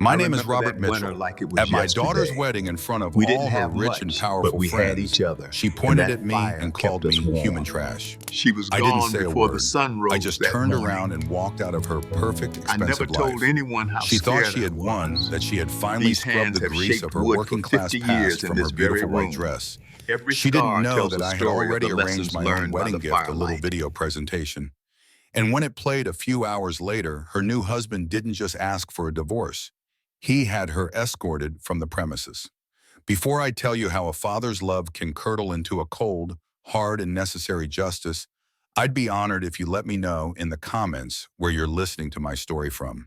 My I name is remember Robert that winter Mitchell. like it At was my daughter's yesterday. wedding in front of We didn't all her have rich and much, but powerful we had friends, each other, she and pointed that at me fire and called kept us me human warm. trash. She was I didn't gone say a before the word. sun I rose just that turned around morning. and walked out of her perfect, I never expensive told life. anyone how She thought scared she I had won, was. that she had finally These scrubbed hands the have grease of shaped her wood for working class 50 past years in from her this very beautiful white room. dress. Every She didn't scar know tells that a I had story of already the arranged lessons my own learned by wedding the gift, a little firelight. video presentation. And when it played a few hours later, her new husband didn't just ask for a divorce. He had her escorted from the premises. Before I tell you how a father's love can curdle into a cold, hard, and necessary justice, I'd be honored if you let me know in the comments where you're listening to my story from.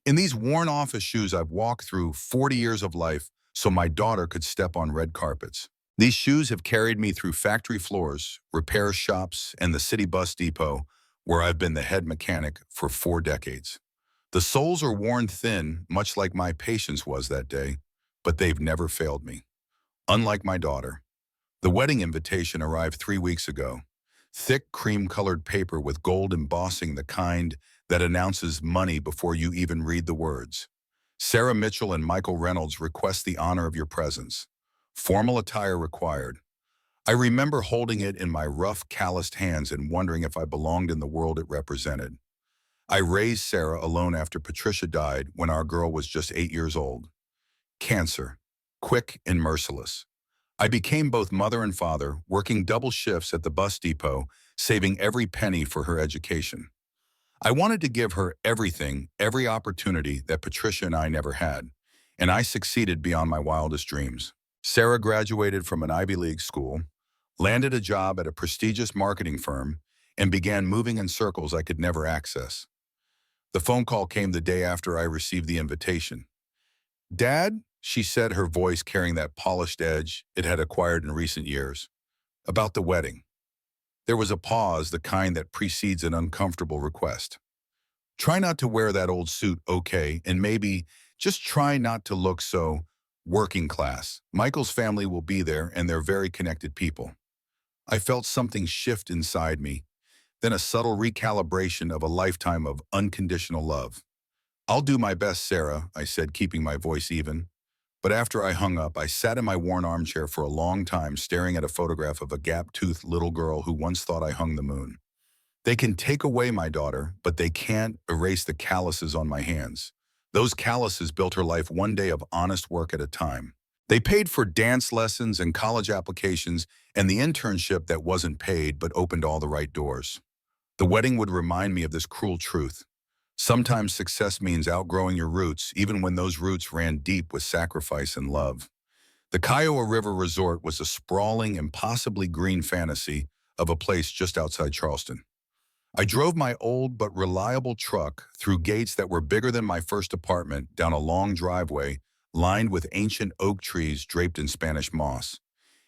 In these worn office shoes, I've walked through 40 years of life so my daughter could step on red carpets. These shoes have carried me through factory floors, repair shops, and the city bus depot, where I've been the head mechanic for 4 decades. The soles are worn thin, much like my patience was that day, but they've never failed me. Unlike my daughter, the wedding invitation arrived 3 weeks ago. Thick cream-colored paper with gold embossing, the kind that announces money before you even read the words. Sarah Mitchell and Michael Reynolds request the honor of your presence. Formal attire required. I remember holding it in my rough, calloused hands and wondering if I belonged in the world it represented. I raised Sarah alone after Patricia died when our girl was just 8 years old. Cancer, quick and merciless. I became both mother and father, working double shifts at the bus depot, saving every penny for her education. I wanted to give her everything, every opportunity that Patricia and I never had, and I succeeded beyond my wildest dreams. Sarah graduated from an Ivy League school, landed a job at a prestigious marketing firm, and began moving in circles I could never access. The phone call came the day after I received the invitation. "Dad," she said, her voice carrying that polished edge it had acquired in recent years, "about the wedding." There was a pause, the kind that precedes an uncomfortable request. "Try not to wear that old suit, okay? And maybe just try not to look so working class. Michael's family will be there, and they're very connected people." I felt something shift inside me, then a subtle recalibration of a lifetime of unconditional love. "I'll do my best, Sarah," I said, keeping my voice even. But after I hung up, I sat in my worn armchair for a long time, staring at a photograph of a gap-toothed little girl who once thought I hung the moon. They can take away my daughter, but they can't erase the calluses on my hands. Those calluses built her life one day of honest work at a time. They paid for dance lessons and college applications and the internship that wasn't paid but opened all the right doors. The wedding would remind me of this cruel truth. Sometimes success means outgrowing your roots, even when those roots ran deep with sacrifice and love. The Kiowa River Resort was a sprawling, impossibly green fantasy of a place just outside Charleston. I drove my old but reliable truck through gates that were bigger than my first apartment, down a long driveway lined with ancient oak trees draped in Spanish moss.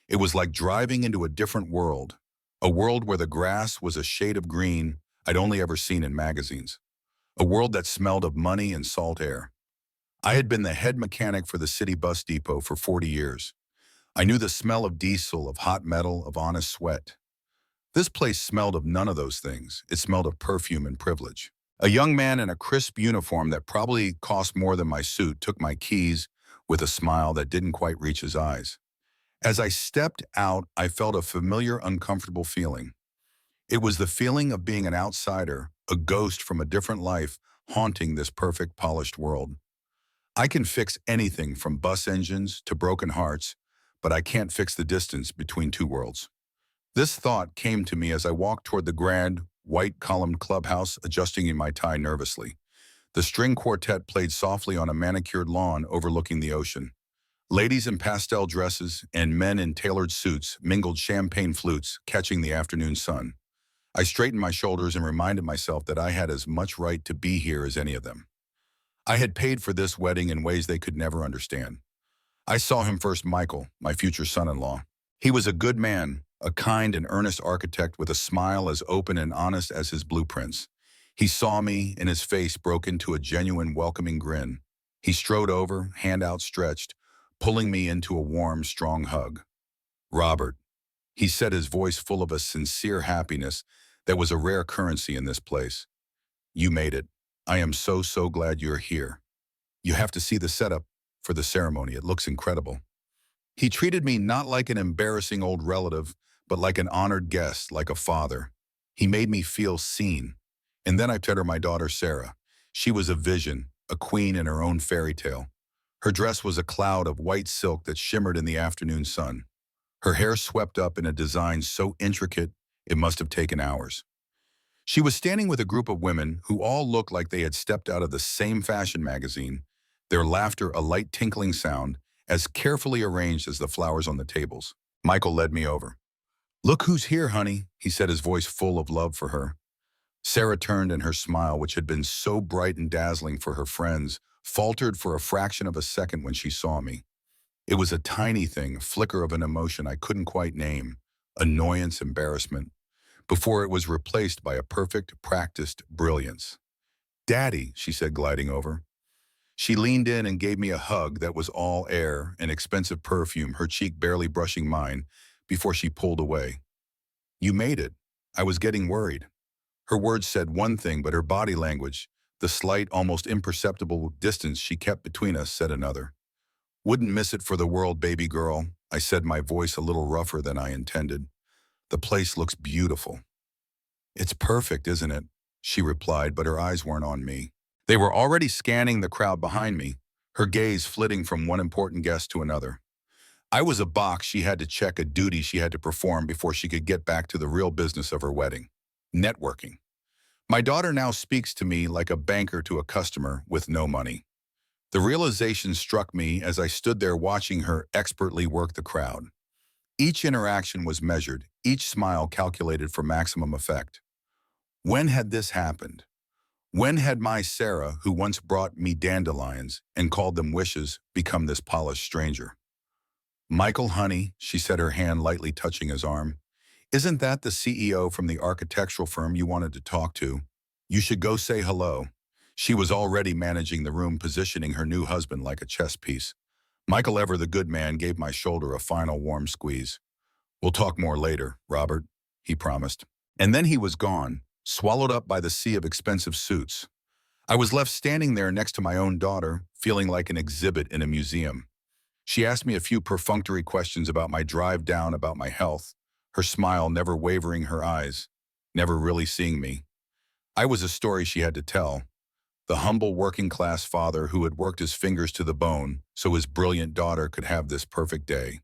It was like driving into a different world, a world where the grass was a shade of green I'd only ever seen in magazines, a world that smelled of money and salt air. I had been the head mechanic for the city bus depot for 40 years. I knew the smell of diesel, of hot metal, of honest sweat. This place smelled of none of those things. It smelled of perfume and privilege. A young man in a crisp uniform that probably cost more than my suit took my keys with a smile that didn't quite reach his eyes. As I stepped out, I felt a familiar, uncomfortable feeling. It was the feeling of being an outsider, a ghost from a different life, haunting this perfect, polished world. I can fix anything from bus engines to broken hearts, but I can't fix the distance between two worlds. This thought came to me as I walked toward the grand, white-columned clubhouse, adjusting in my tie nervously. The string quartet played softly on a manicured lawn overlooking the ocean. Ladies in pastel dresses and men in tailored suits mingled champagne flutes, catching the afternoon sun. I straightened my shoulders and reminded myself that I had as much right to be here as any of them. I had paid for this wedding in ways they could never understand. I saw him first, Michael, my future son-in-law. He was a good man, a kind and earnest architect with a smile as open and honest as his blueprints. He saw me, and his face broke into a genuine, welcoming grin. He strode over, hand outstretched, pulling me into a warm, strong hug. "Robert," he said, his voice full of a sincere happiness that was a rare currency in this place. "You made it. I am so, so glad you're here." You have to see the setup for the ceremony. It looks incredible. He treated me not like an embarrassing old relative, but like an honored guest, like a father. He made me feel seen. And then I met her my daughter, Sarah. She was a vision, a queen in her own fairy tale. Her dress was a cloud of white silk that shimmered in the afternoon sun. Her hair swept up in a design so intricate it must have taken hours. She was standing with a group of women who all looked like they had stepped out of the same fashion magazine, their laughter a light tinkling sound, as carefully arranged as the flowers on the tables. Michael led me over. "Look who's here, honey," he said, his voice full of love for her. Sarah turned, and her smile, which had been so bright and dazzling for her friends, faltered for a fraction of a second when she saw me. It was a tiny thing, a flicker of an emotion I couldn't quite name, annoyance, embarrassment, before it was replaced by a perfect, practiced brilliance. "Daddy," she said, gliding over. She leaned in and gave me a hug that was all air and expensive perfume, her cheek barely brushing mine, before she pulled away. "You made it." I was getting worried. Her words said one thing, but her body language, the slight, almost imperceptible distance she kept between us, said another. "Wouldn't miss it for the world, baby girl," I said, my voice a little rougher than I intended. "The place looks beautiful." "It's perfect, isn't it?" she replied, but her eyes weren't on me. They were already scanning the crowd behind me, her gaze flitting from one important guest to another. I was a box she had to check, a duty she had to perform before she could get back to the real business of her wedding: networking. My daughter now speaks to me like a banker to a customer with no money. The realization struck me as I stood there watching her expertly work the crowd. Each interaction was measured, each smile calculated for maximum effect. When had this happened? When had my Sarah, who once brought me dandelions and called them wishes, become this polished stranger? "Michael, honey," she said, her hand lightly touching his arm. "Isn't that the CEO from the architectural firm you wanted to talk to? You should go say hello." She was already managing the room, positioning her new husband like a chess piece. Michael, ever the good man, gave my shoulder a final warm squeeze. "We'll talk more later, Robert," he promised. And then he was gone, swallowed up by the sea of expensive suits. I was left standing there next to my own daughter, feeling like an exhibit in a museum. She asked me a few perfunctory questions about my drive down, about my health, her smile never wavering, her eyes never really seeing me. I was a story she had to tell. The humble working-class father who had worked his fingers to the bone so his brilliant daughter could have this perfect day.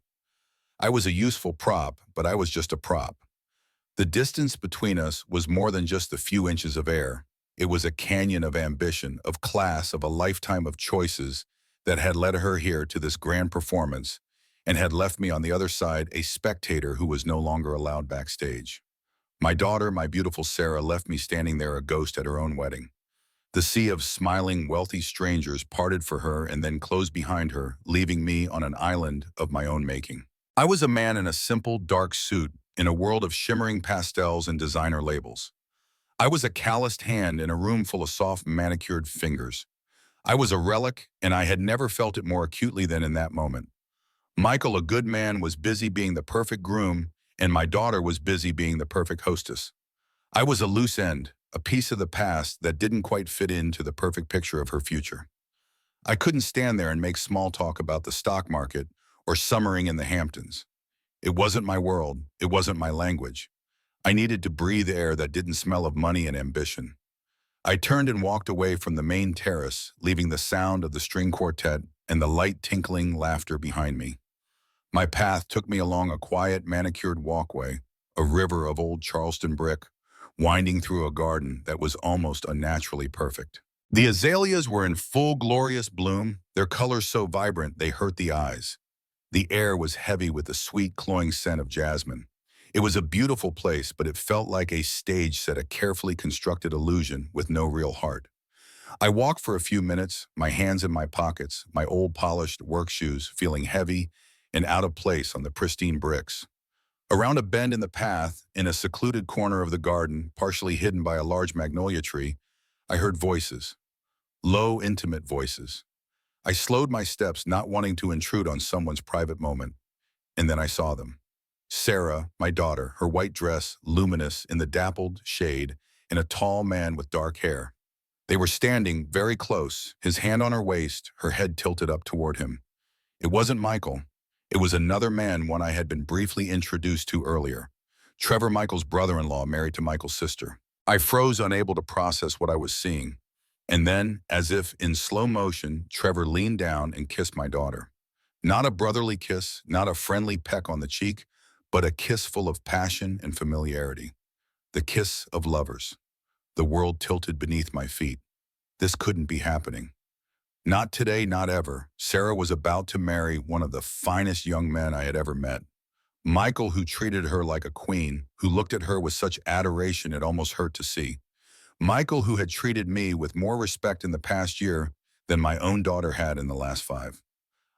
I was a useful prop, but I was just a prop. The distance between us was more than just the few inches of air. It was a canyon of ambition, of class, of a lifetime of choices that had led her here to this grand performance and had left me on the other side, a spectator who was no longer allowed backstage. My daughter, my beautiful Sarah, left me standing there, a ghost at her own wedding. The sea of smiling, wealthy strangers parted for her and then closed behind her, leaving me on an island of my own making. I was a man in a simple, dark suit in a world of shimmering pastels and designer labels. I was a calloused hand in a room full of soft, manicured fingers. I was a relic, and I had never felt it more acutely than in that moment. Michael, a good man, was busy being the perfect groom, and my daughter was busy being the perfect hostess. I was a loose end, a piece of the past that didn't quite fit into the perfect picture of her future. I couldn't stand there and make small talk about the stock market or summering in the Hamptons. It wasn't my world. It wasn't my language. I needed to breathe air that didn't smell of money and ambition. I turned and walked away from the main terrace, leaving the sound of the string quartet and the light tinkling laughter behind me. My path took me along a quiet, manicured walkway, a river of old Charleston brick, winding through a garden that was almost unnaturally perfect. The azaleas were in full glorious bloom, their colors so vibrant they hurt the eyes. The air was heavy with the sweet, cloying scent of jasmine. It was a beautiful place, but it felt like a stage set, a carefully constructed illusion with no real heart. I walked for a few minutes, my hands in my pockets, my old polished work shoes feeling heavy and out of place on the pristine bricks. Around a bend in the path, in a secluded corner of the garden, partially hidden by a large magnolia tree, I heard voices. Low, intimate voices. I slowed my steps, not wanting to intrude on someone's private moment, and then I saw them. Sarah, my daughter, her white dress luminous in the dappled shade, and a tall man with dark hair. They were standing very close, his hand on her waist, her head tilted up toward him. It wasn't Michael. It was another man, one I had been briefly introduced to earlier. Trevor, Michael's brother-in-law, married to Michael's sister. I froze, unable to process what I was seeing. And then, as if in slow motion, Trevor leaned down and kissed my daughter. Not a brotherly kiss, not a friendly peck on the cheek, but a kiss full of passion and familiarity. The kiss of lovers. The world tilted beneath my feet. This couldn't be happening. Not today, not ever. Sarah was about to marry one of the finest young men I had ever met. Michael, who treated her like a queen, who looked at her with such adoration it almost hurt to see. Michael, who had treated me with more respect in the past year than my own daughter had in the last 5.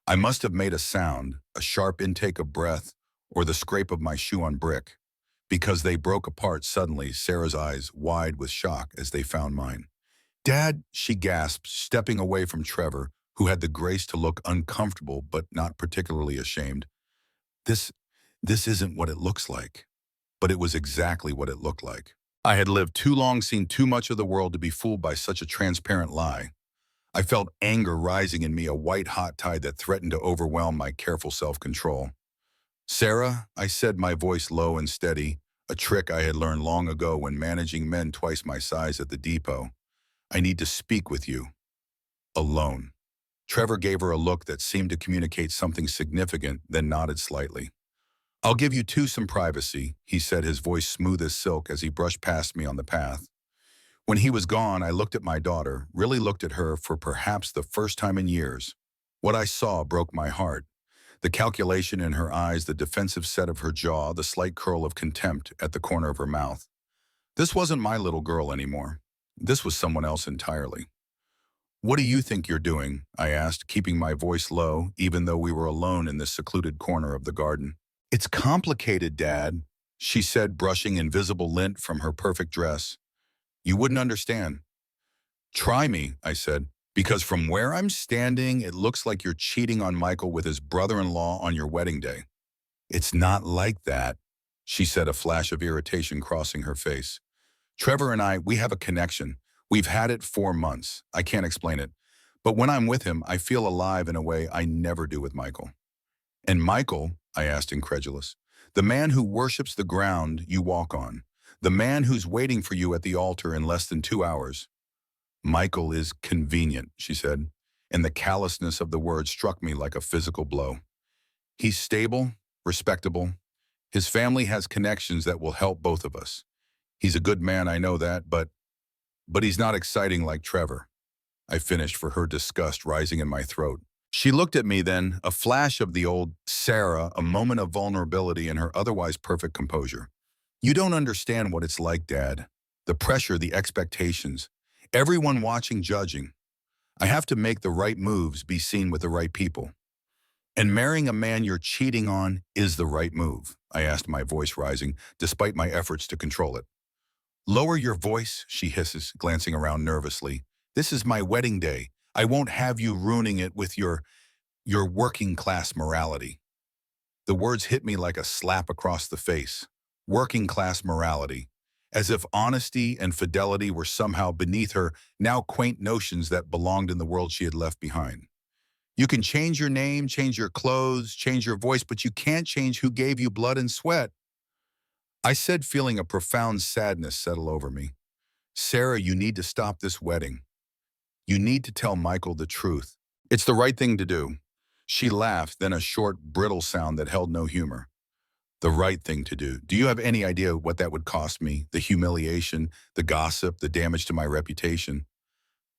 I must have made a sound, a sharp intake of breath, or the scrape of my shoe on brick, because they broke apart suddenly, Sarah's eyes wide with shock as they found mine. "Dad," she gasped, stepping away from Trevor, who had the grace to look uncomfortable but not particularly ashamed. This, this isn't what it looks like." But it was exactly what it looked like. I had lived too long, seen too much of the world to be fooled by such a transparent lie. I felt anger rising in me, a white-hot tide that threatened to overwhelm my careful self-control. "Sarah," I said, my voice low and steady, a trick I had learned long ago when managing men twice my size at the depot. "I need to speak with you. Alone." Trevor gave her a look that seemed to communicate something significant, then nodded slightly. "I'll give you two some privacy," he said, his voice smooth as silk as he brushed past me on the path. When he was gone, I looked at my daughter, really looked at her for perhaps the first time in years. What I saw broke my heart. The calculation in her eyes, the defensive set of her jaw, the slight curl of contempt at the corner of her mouth. This wasn't my little girl anymore. This was someone else entirely. "What do you think you're doing?" I asked, keeping my voice low, even though we were alone in this secluded corner of the garden. "It's complicated, Dad," she said, brushing invisible lint from her perfect dress. "You wouldn't understand." "Try me," I said, "because from where I'm standing, it looks like you're cheating on Michael with his brother-in-law on your wedding day." "It's not like that," she said, a flash of irritation crossing her face. "Trevor and I, we have a connection. We've had it 4 months. I can't explain it. But when I'm with him, I feel alive in a way I never do with Michael." "And Michael," I asked, incredulous, "the man who worships the ground you walk on, the man who's waiting for you at the altar in less than 2 hours." "Michael is convenient," she said, and the callousness of the word struck me like a physical blow. "He's stable, respectable. His family has connections that will help both of us. He's a good man, I know that, but he's not exciting like Trevor." I finished, for her disgust rising in my throat. She looked at me then, a flash of the old Sarah, a moment of vulnerability in her otherwise perfect composure. "You don't understand what it's like, Dad. The pressure, the expectations. Everyone watching, judging. I have to make the right moves, be seen with the right people. And marrying a man you're cheating on is the right move," I asked, my voice rising, despite my efforts to control it. "Lower your voice," she hisses, glancing around nervously. "This is my wedding day. I won't have you ruining it with your working-class morality." The words hit me like a slap across the face. Working-class morality. As if honesty and fidelity were somehow beneath her now quaint notions that belonged in the world she had left behind. "You can change your name, change your clothes, change your voice, but you can't change who gave you blood and sweat," I said, feeling a profound sadness settle over me. "Sarah, you need to stop this wedding. You need to tell Michael the truth. It's the right thing to do." She laughed, then a short, brittle sound that held no humor. "The right thing to do. Do you have any idea what that would cost me? The humiliation, the gossip, the damage to my reputation?"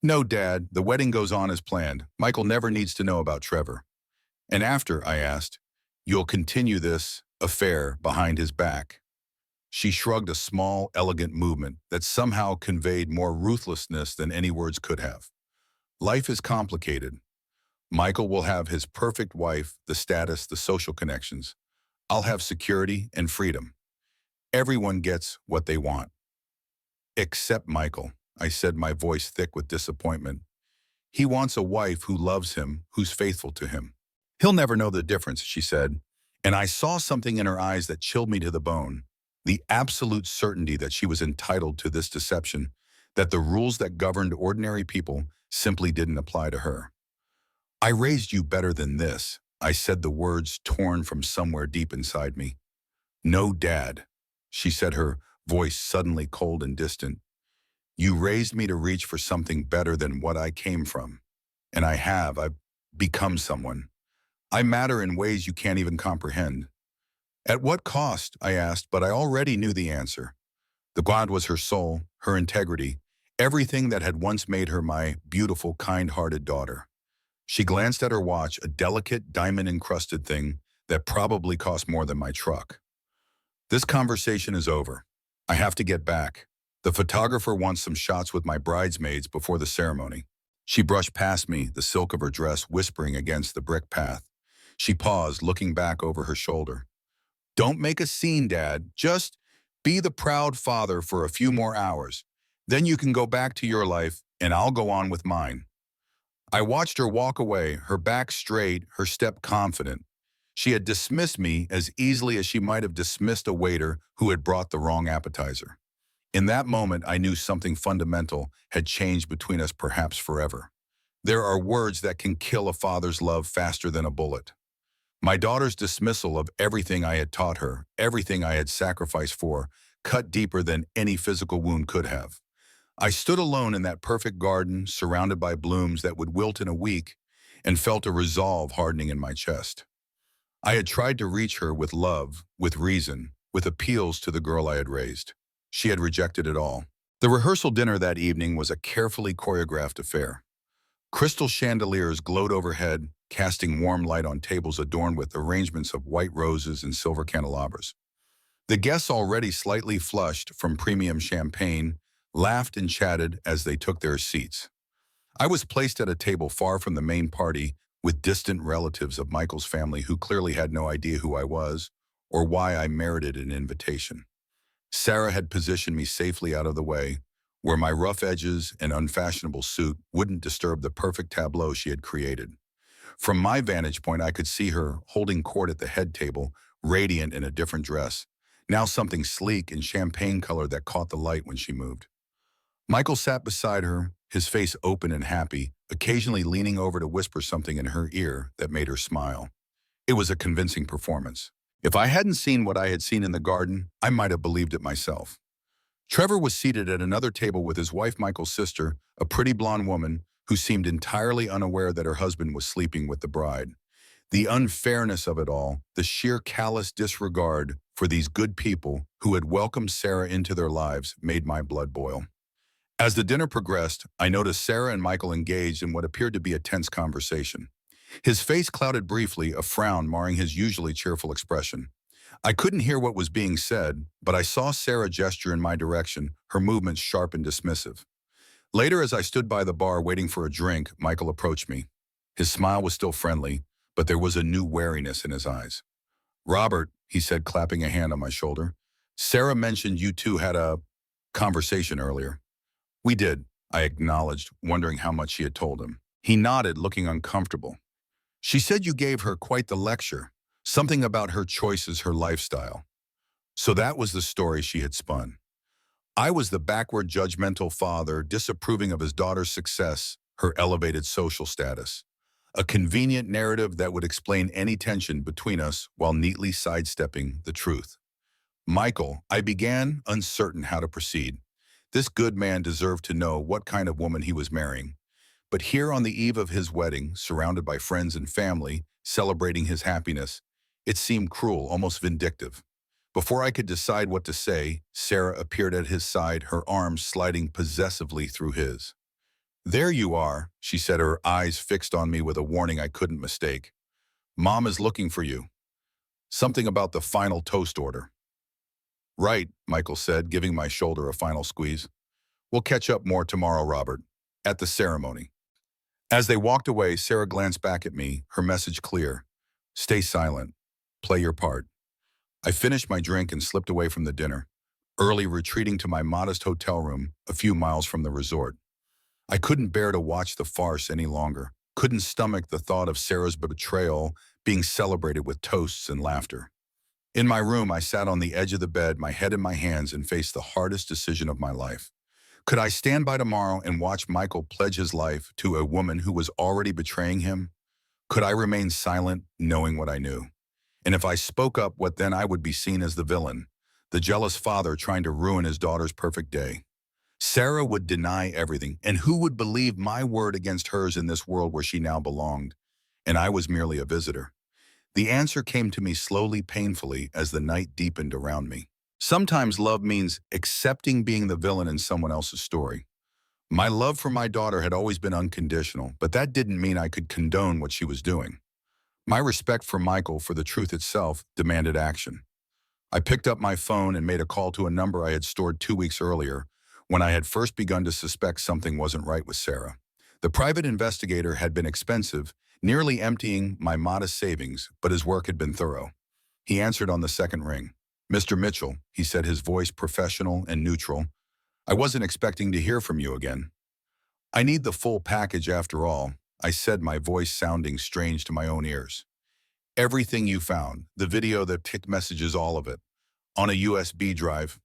"No, Dad, the wedding goes on as planned. Michael never needs to know about Trevor." "And after," I asked, "you'll continue this affair behind his back?" She shrugged, a small, elegant movement that somehow conveyed more ruthlessness than any words could have. "Life is complicated. Michael will have his perfect wife, the status, the social connections. I'll have security and freedom. Everyone gets what they want." "Except Michael," I said, my voice thick with disappointment. "He wants a wife who loves him, who's faithful to him." "He'll never know the difference," she said, and I saw something in her eyes that chilled me to the bone. The absolute certainty that she was entitled to this deception, that the rules that governed ordinary people simply didn't apply to her. I raised you better than this, I said, the words torn from somewhere deep inside me. No, Dad, she said, her voice suddenly cold and distant. You raised me to reach for something better than what I came from. And I have. I've become someone. I matter in ways you can't even comprehend. At what cost? I asked, but I already knew the answer. The God was her soul, her integrity, everything that had once made her my beautiful, kind-hearted daughter. She glanced at her watch, a delicate, diamond-encrusted thing that probably cost more than my truck. This conversation is over. I have to get back. The photographer wants some shots with my bridesmaids before the ceremony. She brushed past me, the silk of her dress whispering against the brick path. She paused, looking back over her shoulder. Don't make a scene, Dad. Just be the proud father for a few more hours. Then you can go back to your life, and I'll go on with mine. I watched her walk away, her back straight, her step confident. She had dismissed me as easily as she might have dismissed a waiter who had brought the wrong appetizer. In that moment, I knew something fundamental had changed between us, perhaps forever. There are words that can kill a father's love faster than a bullet. My daughter's dismissal of everything I had taught her, everything I had sacrificed for, cut deeper than any physical wound could have. I stood alone in that perfect garden, surrounded by blooms that would wilt in a week, and felt a resolve hardening in my chest. I had tried to reach her with love, with reason, with appeals to the girl I had raised. She had rejected it all. The rehearsal dinner that evening was a carefully choreographed affair. Crystal chandeliers glowed overhead, casting warm light on tables adorned with arrangements of white roses and silver candelabras. The guests, already slightly flushed from premium champagne, laughed and chatted as they took their seats. I was placed at a table far from the main party with distant relatives of Michael's family who clearly had no idea who I was or why I merited an invitation. Sarah had positioned me safely out of the way, where my rough edges and unfashionable suit wouldn't disturb the perfect tableau she had created. From my vantage point, I could see her holding court at the head table, radiant in a different dress, now something sleek and champagne color that caught the light when she moved. Michael sat beside her, his face open and happy, occasionally leaning over to whisper something in her ear that made her smile. It was a convincing performance. If I hadn't seen what I had seen in the garden, I might have believed it myself. Trevor was seated at another table with his wife, Michael's sister, a pretty blonde woman who seemed entirely unaware that her husband was sleeping with the bride. The unfairness of it all, the sheer callous disregard for these good people who had welcomed Sarah into their lives, made my blood boil. As the dinner progressed, I noticed Sarah and Michael engaged in what appeared to be a tense conversation. His face clouded briefly, a frown marring his usually cheerful expression. I couldn't hear what was being said, but I saw Sarah gesture in my direction, her movements sharp and dismissive. Later, as I stood by the bar waiting for a drink, Michael approached me. His smile was still friendly, but there was a new wariness in his eyes. Robert, he said, clapping a hand on my shoulder, Sarah mentioned you two had a conversation earlier. We did, I acknowledged, wondering how much she had told him. He nodded, looking uncomfortable. She said you gave her quite the lecture, something about her choices, her lifestyle. So that was the story she had spun. I was the backward, judgmental father, disapproving of his daughter's success, her elevated social status. A convenient narrative that would explain any tension between us while neatly sidestepping the truth. Michael, I began, uncertain how to proceed. This good man deserved to know what kind of woman he was marrying. But here on the eve of his wedding, surrounded by friends and family, celebrating his happiness, it seemed cruel, almost vindictive. Before I could decide what to say, Sarah appeared at his side, her arms sliding possessively through his. There you are, she said, her eyes fixed on me with a warning I couldn't mistake. Mom is looking for you. Something about the final toast order. Right, Michael said, giving my shoulder a final squeeze. We'll catch up more tomorrow, Robert, at the ceremony. As they walked away, Sarah glanced back at me, her message clear. Stay silent. Play your part. I finished my drink and slipped away from the dinner, early retreating to my modest hotel room a few miles from the resort. I couldn't bear to watch the farce any longer, couldn't stomach the thought of Sarah's betrayal being celebrated with toasts and laughter. In my room, I sat on the edge of the bed, my head in my hands, and faced the hardest decision of my life. Could I stand by tomorrow and watch Michael pledge his life to a woman who was already betraying him? Could I remain silent, knowing what I knew? And if I spoke up, what then? I would be seen as the villain, the jealous father trying to ruin his daughter's perfect day. Sarah would deny everything, and who would believe my word against hers in this world where she now belonged? And I was merely a visitor. The answer came to me slowly, painfully, as the night deepened around me. Sometimes love means accepting being the villain in someone else's story. My love for my daughter had always been unconditional, but that didn't mean I could condone what she was doing. My respect for Michael, for the truth itself, demanded action. I picked up my phone and made a call to a number I had stored 2 weeks earlier, when I had first begun to suspect something wasn't right with Sarah. The private investigator had been expensive, nearly emptying my modest savings, but his work had been thorough. He answered on the second ring. "Mr. Mitchell," he said, his voice professional and neutral. "I wasn't expecting to hear from you again." "I need the full package after all," I said, my voice sounding strange to my own ears. "Everything you found, the video, the tick messages, all of it, on a USB drive.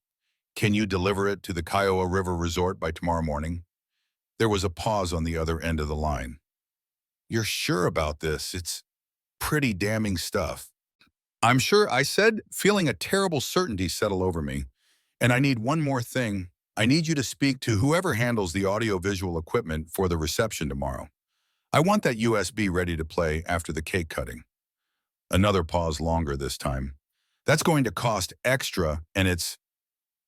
Can you deliver it to the Kiowa River Resort by tomorrow morning?" There was a pause on the other end of the line. "You're sure about this? It's pretty damning stuff." "I'm sure," I said, feeling a terrible certainty settle over me. "And I need one more thing. I need you to speak to whoever handles the audio-visual equipment for the reception tomorrow. I want that USB ready to play after the cake cutting." Another pause, longer this time. "That's going to cost extra, and it's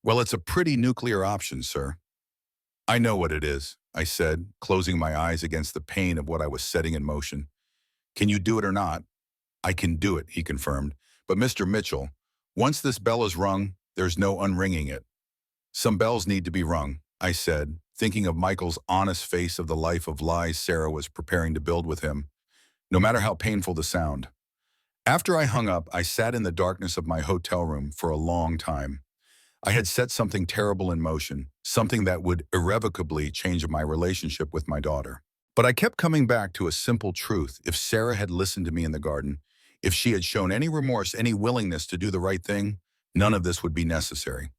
a pretty nuclear option, sir." "I know what it is," I said, closing my eyes against the pain of what I was setting in motion. "Can you do it or not?" "I can do it," he confirmed. "But Mr. Mitchell, once this bell is rung, there's no unringing it." "Some bells need to be rung," I said, thinking of Michael's honest face, of the life of lies Sarah was preparing to build with him, no matter how painful the sound. After I hung up, I sat in the darkness of my hotel room for a long time. I had set something terrible in motion, something that would irrevocably change my relationship with my daughter. But I kept coming back to a simple truth. If Sarah had listened to me in the garden, if she had shown any remorse, any willingness to do the right thing, none of this would be necessary.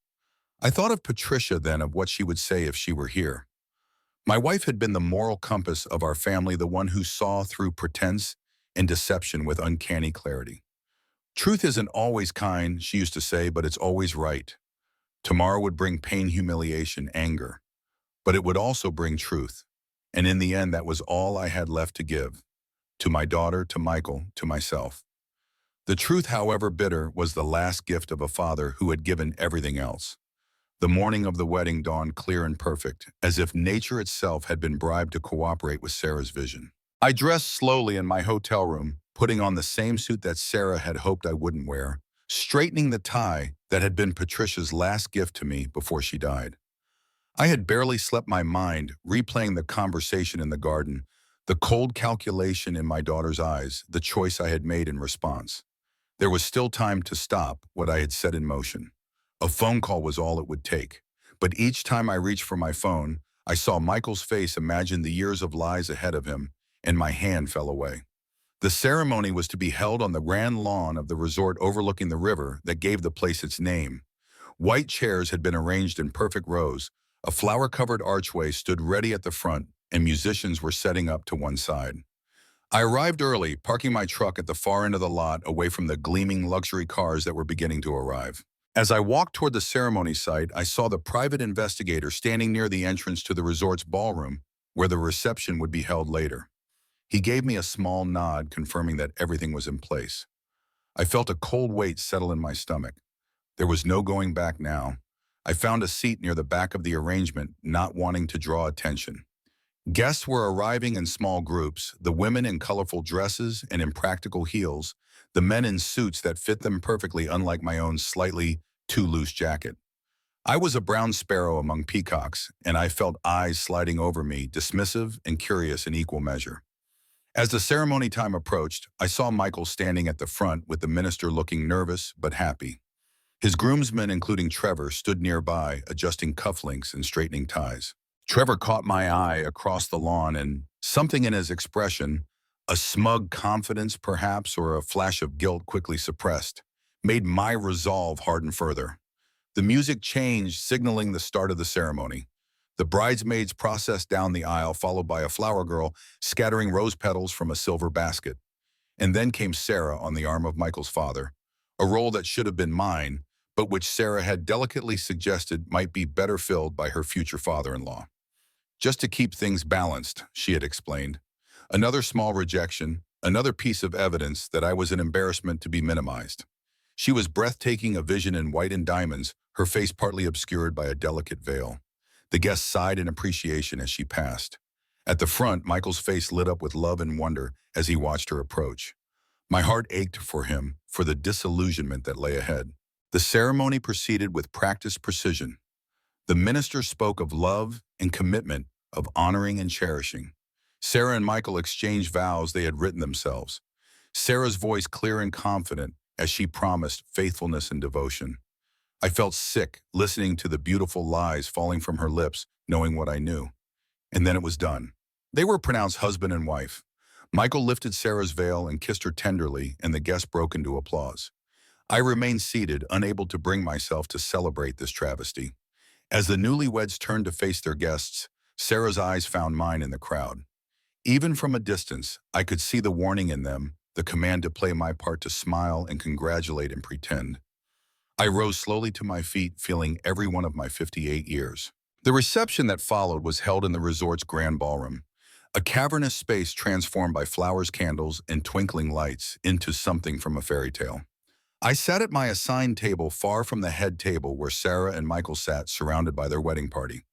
I thought of Patricia then, of what she would say if she were here. My wife had been the moral compass of our family, the one who saw through pretense and deception with uncanny clarity. "Truth isn't always kind," she used to say, "but it's always right." Tomorrow would bring pain, humiliation, anger, but it would also bring truth. And in the end, that was all I had left to give. To my daughter, to Michael, to myself. The truth, however bitter, was the last gift of a father who had given everything else. The morning of the wedding dawned clear and perfect, as if nature itself had been bribed to cooperate with Sarah's vision. I dressed slowly in my hotel room, putting on the same suit that Sarah had hoped I wouldn't wear, straightening the tie that had been Patricia's last gift to me before she died. I had barely slept, my mind replaying the conversation in the garden, the cold calculation in my daughter's eyes, the choice I had made in response. There was still time to stop what I had set in motion. A phone call was all it would take. But each time I reached for my phone, I saw Michael's face, imagined the years of lies ahead of him, and my hand fell away. The ceremony was to be held on the grand lawn of the resort overlooking the river that gave the place its name. White chairs had been arranged in perfect rows. A flower-covered archway stood ready at the front, and musicians were setting up to one side. I arrived early, parking my truck at the far end of the lot, away from the gleaming luxury cars that were beginning to arrive. As I walked toward the ceremony site, I saw the private investigator standing near the entrance to the resort's ballroom, where the reception would be held later. He gave me a small nod, confirming that everything was in place. I felt a cold weight settle in my stomach. There was no going back now. I found a seat near the back of the arrangement, not wanting to draw attention. Guests were arriving in small groups, the women in colorful dresses and impractical heels, the men in suits that fit them perfectly, unlike my own slightly too loose jacket. I was a brown sparrow among peacocks, and I felt eyes sliding over me, dismissive and curious in equal measure. As the ceremony time approached, I saw Michael standing at the front, with the minister looking nervous but happy. His groomsmen, including Trevor, stood nearby, adjusting cufflinks and straightening ties. Trevor caught my eye across the lawn, and something in his expression, a smug confidence perhaps, or a flash of guilt quickly suppressed, made my resolve harden further. The music changed, signaling the start of the ceremony. The bridesmaids processed down the aisle, followed by a flower girl scattering rose petals from a silver basket. And then came Sarah on the arm of Michael's father, a role that should have been mine, but which Sarah had delicately suggested might be better filled by her future father-in-law. Just to keep things balanced, she had explained. Another small rejection, another piece of evidence that I was an embarrassment to be minimized. She was breathtaking, a vision in white and diamonds, her face partly obscured by a delicate veil. The guests sighed in appreciation as she passed. At the front, Michael's face lit up with love and wonder as he watched her approach. My heart ached for him, for the disillusionment that lay ahead. The ceremony proceeded with practiced precision. The minister spoke of love and commitment, of honoring and cherishing. Sarah and Michael exchanged vows they had written themselves. Sarah's voice clear and confident as she promised faithfulness and devotion. I felt sick listening to the beautiful lies falling from her lips, knowing what I knew. And then it was done. They were pronounced husband and wife. Michael lifted Sarah's veil and kissed her tenderly, and the guests broke into applause. I remained seated, unable to bring myself to celebrate this travesty. As the newlyweds turned to face their guests, Sarah's eyes found mine in the crowd. Even from a distance, I could see the warning in them, the command to play my part, to smile and congratulate and pretend. I rose slowly to my feet, feeling every one of my 58 years. The reception that followed was held in the resort's grand ballroom, a cavernous space transformed by flowers, candles, and twinkling lights into something from a fairy tale. I sat at my assigned table, far from the head table where Sarah and Michael sat, surrounded by their wedding party.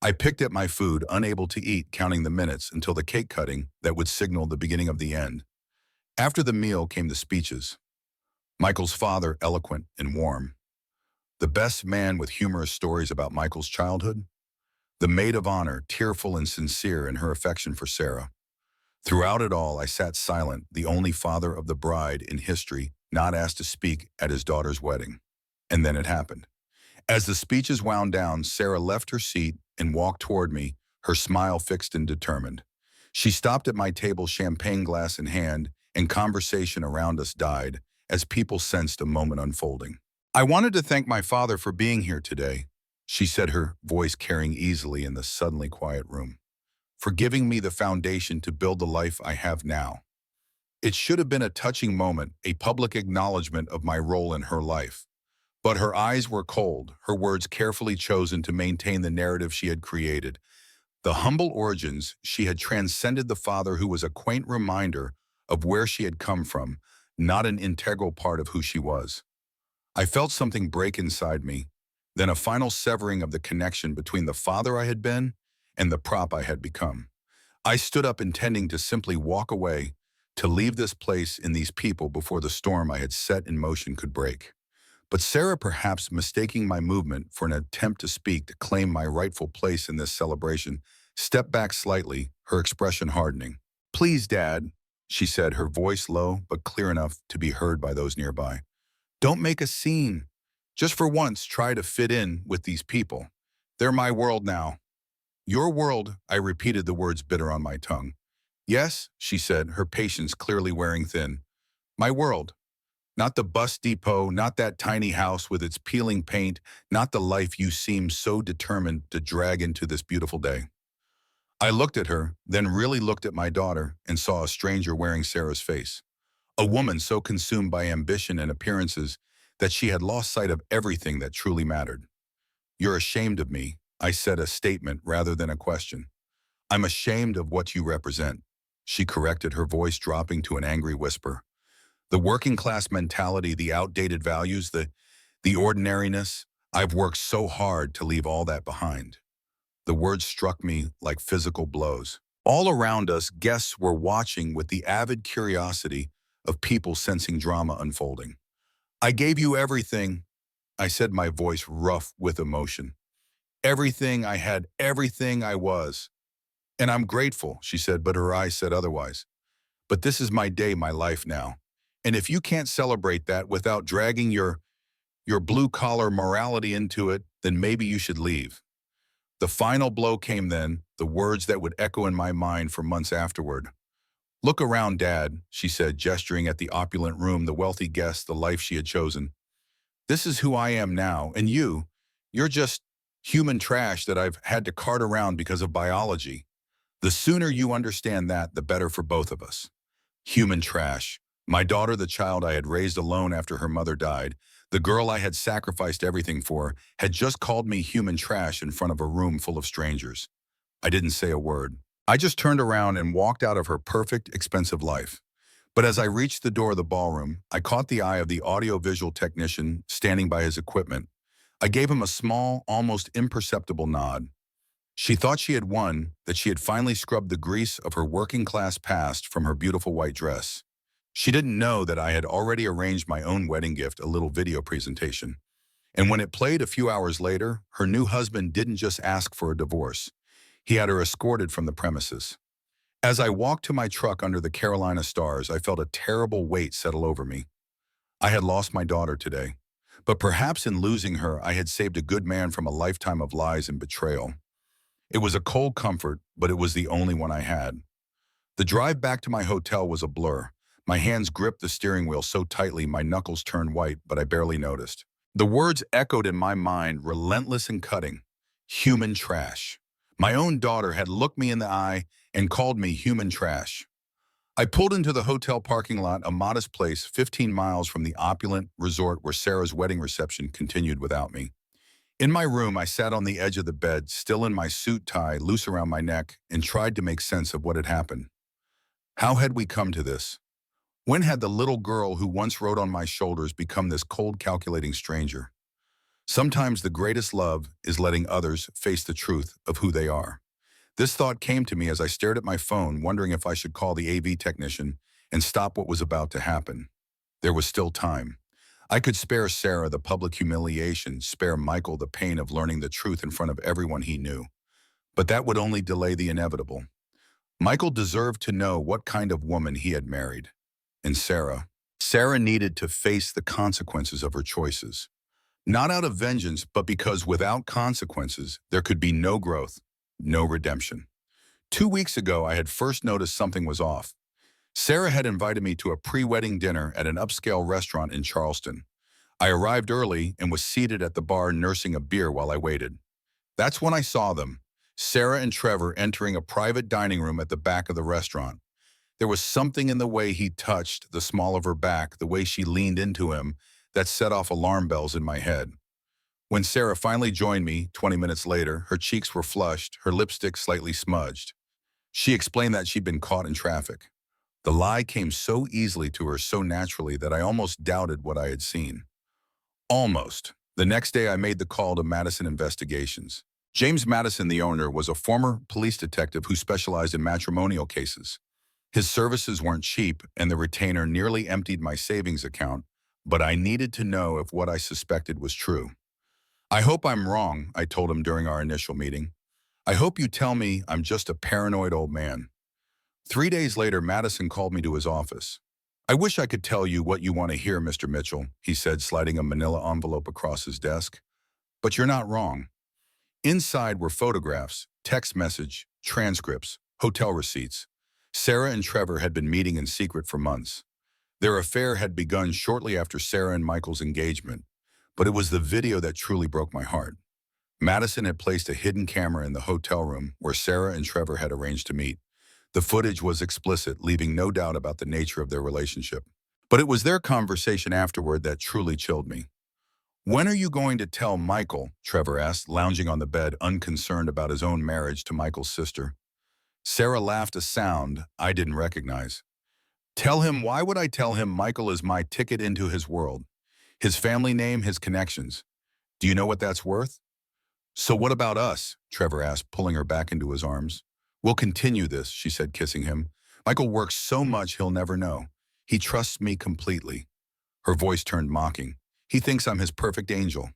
I picked at my food, unable to eat, counting the minutes until the cake cutting that would signal the beginning of the end. After the meal came the speeches. Michael's father, eloquent and warm. The best man with humorous stories about Michael's childhood. The maid of honor, tearful and sincere in her affection for Sarah. Throughout it all, I sat silent, the only father of the bride in history not asked to speak at his daughter's wedding. And then it happened. As the speeches wound down, Sarah left her seat and walked toward me, her smile fixed and determined. She stopped at my table, champagne glass in hand, and conversation around us died as people sensed a moment unfolding. "I wanted to thank my father for being here today," she said, her voice carrying easily in the suddenly quiet room, "for giving me the foundation to build the life I have now." It should have been a touching moment, a public acknowledgement of my role in her life. But her eyes were cold, her words carefully chosen to maintain the narrative she had created. The humble origins, she had transcended the father who was a quaint reminder of where she had come from, not an integral part of who she was. I felt something break inside me, then a final severing of the connection between the father I had been and the prop I had become. I stood up, intending to simply walk away, to leave this place and these people before the storm I had set in motion could break. But Sarah, perhaps mistaking my movement for an attempt to speak, to claim my rightful place in this celebration, stepped back slightly, her expression hardening. "Please, Dad," she said, her voice low but clear enough to be heard by those nearby. "Don't make a scene. Just for once, try to fit in with these people. They're my world now." "Your world," I repeated, the words bitter on my tongue. "Yes," she said, her patience clearly wearing thin. "My world. Not the bus depot, not that tiny house with its peeling paint, not the life you seem so determined to drag into this beautiful day." I looked at her, then really looked at my daughter, and saw a stranger wearing Sarah's face. A woman so consumed by ambition and appearances that she had lost sight of everything that truly mattered. "You're ashamed of me," I said, a statement rather than a question. "I'm ashamed of what you represent," she corrected, her voice dropping to an angry whisper. "The working class mentality, the outdated values, the ordinariness. I've worked so hard to leave all that behind." The words struck me like physical blows. All around us, guests were watching with the avid curiosity of people sensing drama unfolding. "I gave you everything," I said, my voice rough with emotion. "Everything I had, everything I was. And I'm grateful," she said, but her eyes said otherwise. "But this is my day, my life now. And if you can't celebrate that without dragging your blue-collar morality into it, then maybe you should leave." The final blow came then, the words that would echo in my mind for months afterward. "Look around, Dad," she said, gesturing at the opulent room, the wealthy guests, the life she had chosen. "This is who I am now, and you're just Human trash that I've had to cart around because of biology. The sooner you understand that, the better for both of us. Human trash. My daughter, the child I had raised alone after her mother died, the girl I had sacrificed everything for, had just called me human trash in front of a room full of strangers. I didn't say a word. I just turned around and walked out of her perfect, expensive life. But as I reached the door of the ballroom, I caught the eye of the audiovisual technician standing by his equipment. I gave him a small, almost imperceptible nod. She thought she had won, that she had finally scrubbed the grease of her working-class past from her beautiful white dress. She didn't know that I had already arranged my own wedding gift, a little video presentation. And when it played a few hours later, her new husband didn't just ask for a divorce. He had her escorted from the premises. As I walked to my truck under the Carolina stars, I felt a terrible weight settle over me. I had lost my daughter today, but perhaps in losing her, I had saved a good man from a lifetime of lies and betrayal. It was a cold comfort, but it was the only one I had. The drive back to my hotel was a blur. My hands gripped the steering wheel so tightly my knuckles turned white, but I barely noticed. The words echoed in my mind, relentless and cutting. Human trash. My own daughter had looked me in the eye and called me human trash. I pulled into the hotel parking lot, a modest place 15 miles from the opulent resort where Sarah's wedding reception continued without me. In my room, I sat on the edge of the bed, still in my suit tie loose around my neck, and tried to make sense of what had happened. How had we come to this? When had the little girl who once rode on my shoulders become this cold, calculating stranger? Sometimes the greatest love is letting others face the truth of who they are. This thought came to me as I stared at my phone, wondering if I should call the AV technician and stop what was about to happen. There was still time. I could spare Sarah the public humiliation, spare Michael the pain of learning the truth in front of everyone he knew. But that would only delay the inevitable. Michael deserved to know what kind of woman he had married. And Sarah needed to face the consequences of her choices. Not out of vengeance, but because without consequences, there could be no growth, no redemption. 2 weeks ago, I had first noticed something was off. Sarah had invited me to a pre-wedding dinner at an upscale restaurant in Charleston. I arrived early and was seated at the bar nursing a beer while I waited. That's when I saw them, Sarah and Trevor entering a private dining room at the back of the restaurant. There was something in the way he touched the small of her back, the way she leaned into him, that set off alarm bells in my head. When Sarah finally joined me 20 minutes later, her cheeks were flushed, her lipstick slightly smudged. She explained that she'd been caught in traffic. The lie came so easily to her, so naturally, that I almost doubted what I had seen. Almost. The next day, I made the call to Madison Investigations. James Madison, the owner, was a former police detective who specialized in matrimonial cases. His services weren't cheap, and the retainer nearly emptied my savings account, but I needed to know if what I suspected was true. I hope I'm wrong, I told him during our initial meeting. I hope you tell me I'm just a paranoid old man. 3 days later, Madison called me to his office. I wish I could tell you what you want to hear, Mr. Mitchell, he said, sliding a manila envelope across his desk. But you're not wrong. Inside were photographs, text message, transcripts, hotel receipts. Sarah and Trevor had been meeting in secret for months. Their affair had begun shortly after Sarah and Michael's engagement, but it was the video that truly broke my heart. Madison had placed a hidden camera in the hotel room where Sarah and Trevor had arranged to meet. The footage was explicit, leaving no doubt about the nature of their relationship. But it was their conversation afterward that truly chilled me. When are you going to tell Michael? Trevor asked, lounging on the bed, unconcerned about his own marriage to Michael's sister. Sarah laughed, a sound I didn't recognize. Tell him? Why would I tell him? Michael is my ticket into his world. His family name, his connections. Do you know what that's worth? So what about us? Trevor asked, pulling her back into his arms. We'll continue this, she said, kissing him. Michael works so much he'll never know. He trusts me completely. Her voice turned mocking. He thinks I'm his perfect angel.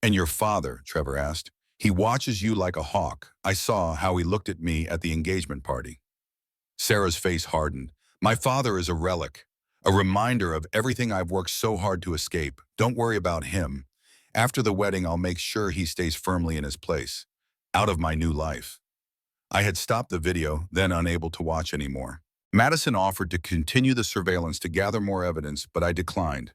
And your father? Trevor asked. He watches you like a hawk. I saw how he looked at me at the engagement party. Sarah's face hardened. My father is a relic, a reminder of everything I've worked so hard to escape. Don't worry about him. After the wedding, I'll make sure he stays firmly in his place, out of my new life. I had stopped the video, then unable to watch anymore. Madison offered to continue the surveillance to gather more evidence, but I declined.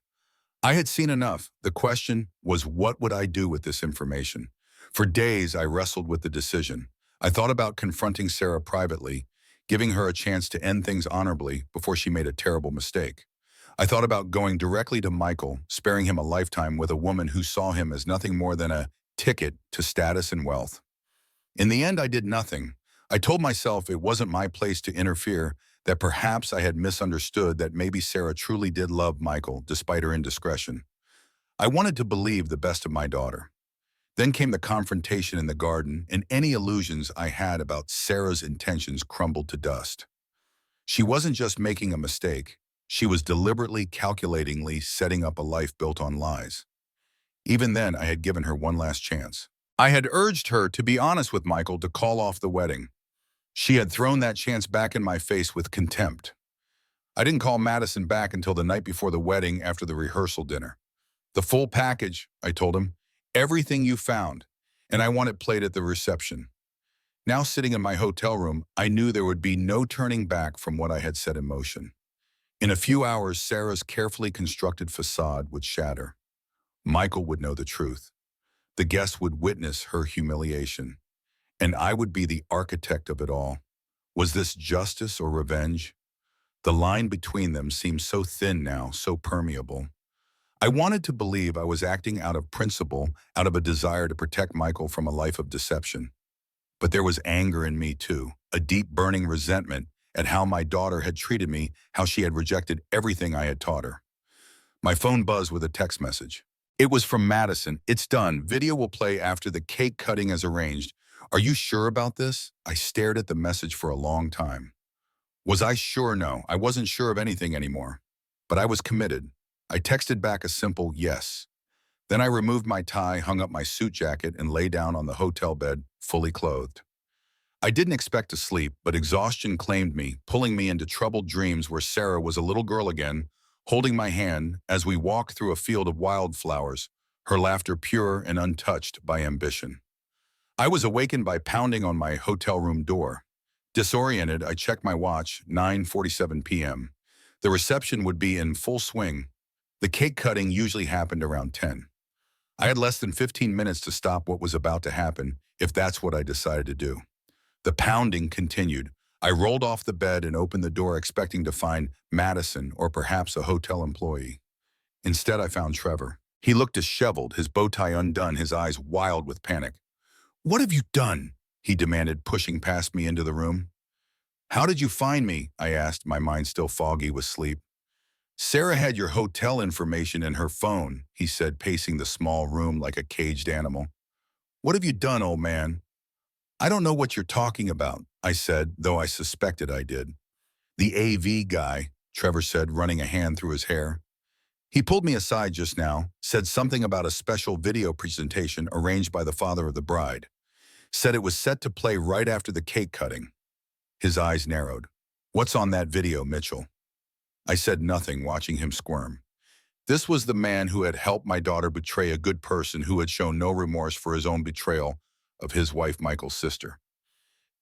I had seen enough. The question was, what would I do with this information? For days, I wrestled with the decision. I thought about confronting Sarah privately, giving her a chance to end things honorably before she made a terrible mistake. I thought about going directly to Michael, sparing him a lifetime with a woman who saw him as nothing more than a ticket to status and wealth. In the end, I did nothing. I told myself it wasn't my place to interfere, that perhaps I had misunderstood, that maybe Sarah truly did love Michael despite her indiscretion. I wanted to believe the best of my daughter. Then came the confrontation in the garden, and any illusions I had about Sarah's intentions crumbled to dust. She wasn't just making a mistake. She was deliberately, calculatingly setting up a life built on lies. Even then, I had given her one last chance. I had urged her to be honest with Michael, to call off the wedding. She had thrown that chance back in my face with contempt. I didn't call Madison back until the night before the wedding, after the rehearsal dinner. "The full package," I told him. "Everything you found. And I want it played at the reception." Now, sitting in my hotel room, I knew there would be no turning back from what I had set in motion. In a few hours, Sarah's carefully constructed facade would shatter. Michael would know the truth. The guests would witness her humiliation. And I would be the architect of it all. Was this justice or revenge? The line between them seemed so thin now, so permeable. I wanted to believe I was acting out of principle, out of a desire to protect Michael from a life of deception. But there was anger in me too, a deep burning resentment at how my daughter had treated me, how she had rejected everything I had taught her. My phone buzzed with a text message. It was from Madison. "It's done. Video will play after the cake cutting as arranged. Are you sure about this?" I stared at the message for a long time. Was I sure? No, I wasn't sure of anything anymore. But I was committed. I texted back a simple yes. Then I removed my tie, hung up my suit jacket, and lay down on the hotel bed, fully clothed. I didn't expect to sleep, but exhaustion claimed me, pulling me into troubled dreams where Sarah was a little girl again, holding my hand as we walked through a field of wildflowers, her laughter pure and untouched by ambition. I was awakened by pounding on my hotel room door. Disoriented, I checked my watch, 9:47 p.m. The reception would be in full swing. The cake cutting usually happened around 10. I had less than 15 minutes to stop what was about to happen, if that's what I decided to do. The pounding continued. I rolled off the bed and opened the door, expecting to find Madison or perhaps a hotel employee. Instead, I found Trevor. He looked disheveled, his bow tie undone, his eyes wild with panic. "What have you done?" he demanded, pushing past me into the room. "How did you find me?" I asked, my mind still foggy with sleep. "Sarah had your hotel information in her phone," he said, pacing the small room like a caged animal. "What have you done, old man?" "I don't know what you're talking about," I said, though I suspected I did. "The AV guy," Trevor said, running a hand through his hair. "He pulled me aside just now, said something about a special video presentation arranged by the father of the bride. Said it was set to play right after the cake cutting." His eyes narrowed. "What's on that video, Mitchell?" I said nothing, watching him squirm. This was the man who had helped my daughter betray a good person, who had shown no remorse for his own betrayal of his wife, Michael's sister.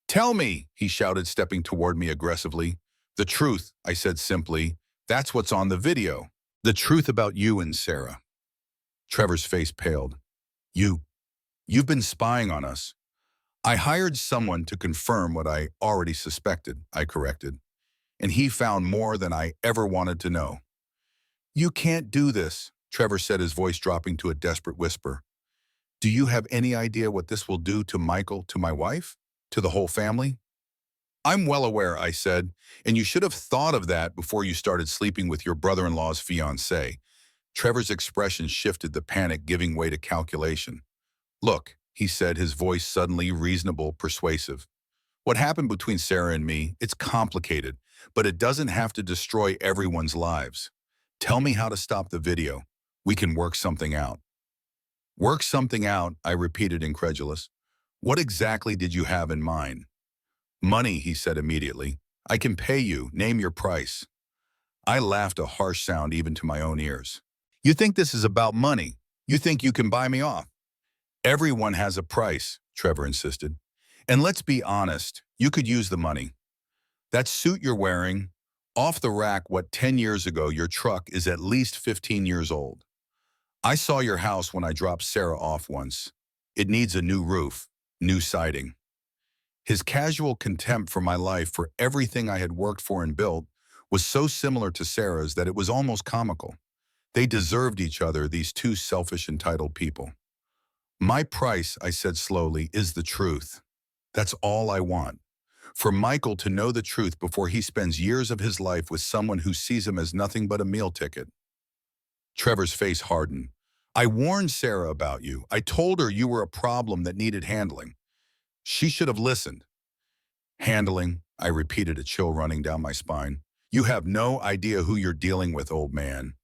"Tell me," he shouted, stepping toward me aggressively. "The truth," I said simply. "That's what's on the video. The truth about you and Sarah." Trevor's face paled. You've been spying on us." "I hired someone to confirm what I already suspected," I corrected. "And he found more than I ever wanted to know." "You can't do this," Trevor said, his voice dropping to a desperate whisper. "Do you have any idea what this will do to Michael, to my wife, to the whole family?" "I'm well aware," I said, "and you should have thought of that before you started sleeping with your brother-in-law's fiancée." Trevor's expression shifted, the panic giving way to calculation. "Look," he said, his voice suddenly reasonable, persuasive. "What happened between Sarah and me, it's complicated, but it doesn't have to destroy everyone's lives. Tell me how to stop the video. We can work something out." "Work something out," I repeated, incredulous. "What exactly did you have in mind?" "Money," he said immediately. "I can pay you. Name your price." I laughed, a harsh sound even to my own ears. "You think this is about money? You think you can buy me off?" "Everyone has a price," Trevor insisted. "And let's be honest, you could use the money. That suit you're wearing, off the rack, 10 years ago, your truck is at least 15 years old. I saw your house when I dropped Sarah off once. It needs a new roof, new siding. His casual contempt for my life, for everything I had worked for and built, was so similar to Sarah's that it was almost comical. They deserved each other, these two selfish, entitled people. My price, I said slowly, is the truth. That's all I want. For Michael to know the truth before he spends years of his life with someone who sees him as nothing but a meal ticket. Trevor's face hardened. I warned Sarah about you. I told her you were a problem that needed handling. She should have listened. Handling, I repeated, a chill running down my spine. You have no idea who you're dealing with, old man.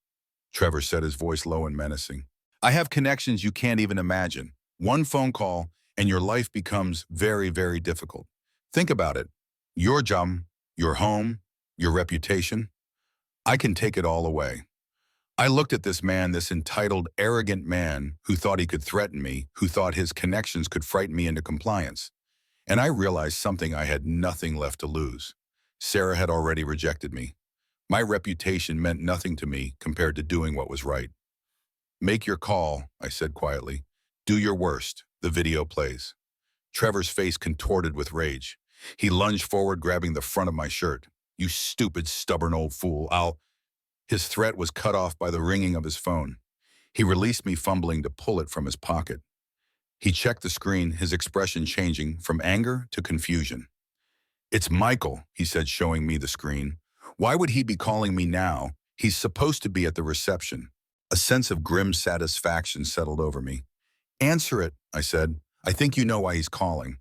Trevor said, his voice low and menacing. I have connections you can't even imagine. One phone call, and your life becomes very, very difficult. Think about it. Your job, your home, your reputation. I can take it all away. I looked at this man, this entitled, arrogant man who thought he could threaten me, who thought his connections could frighten me into compliance. And I realized something: I had nothing left to lose. Sarah had already rejected me. My reputation meant nothing to me compared to doing what was right. Make your call, I said quietly. Do your worst. The video plays. Trevor's face contorted with rage. He lunged forward, grabbing the front of my shirt. You stupid, stubborn old fool. His threat was cut off by the ringing of his phone. He released me, fumbling to pull it from his pocket. He checked the screen, his expression changing from anger to confusion. It's Michael, he said, showing me the screen. Why would he be calling me now? He's supposed to be at the reception. A sense of grim satisfaction settled over me. Answer it, I said. I think you know why he's calling.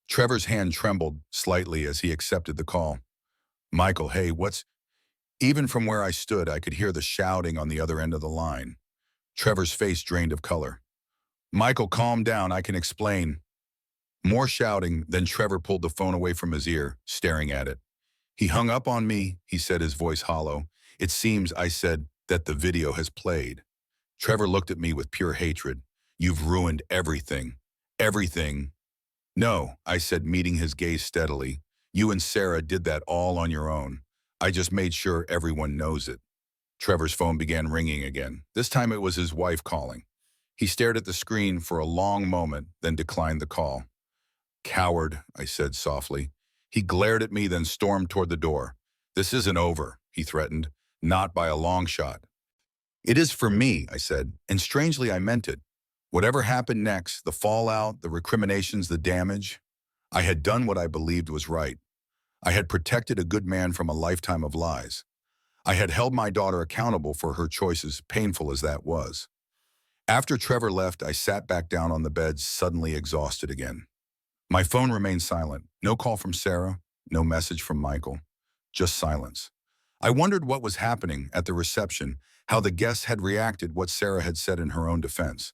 Trevor's hand trembled slightly as he accepted the call. Michael, hey, what's... Even from where I stood, I could hear the shouting on the other end of the line. Trevor's face drained of color. Michael, calm down, I can explain. More shouting, then Trevor pulled the phone away from his ear, staring at it. He hung up on me, he said, his voice hollow. It seems, I said, that the video has played. Trevor looked at me with pure hatred. You've ruined everything. Everything. No, I said, meeting his gaze steadily. You and Sarah did that all on your own. I just made sure everyone knows it. Trevor's phone began ringing again. This time it was his wife calling. He stared at the screen for a long moment, then declined the call. Coward, I said softly. He glared at me, then stormed toward the door. This isn't over, he threatened. Not by a long shot. It is for me, I said, and strangely I meant it. Whatever happened next, the fallout, the recriminations, the damage, I had done what I believed was right. I had protected a good man from a lifetime of lies. I had held my daughter accountable for her choices, painful as that was. After Trevor left, I sat back down on the bed, suddenly exhausted again. My phone remained silent. No call from Sarah, no message from Michael, just silence. I wondered what was happening at the reception, how the guests had reacted, what Sarah had said in her own defense.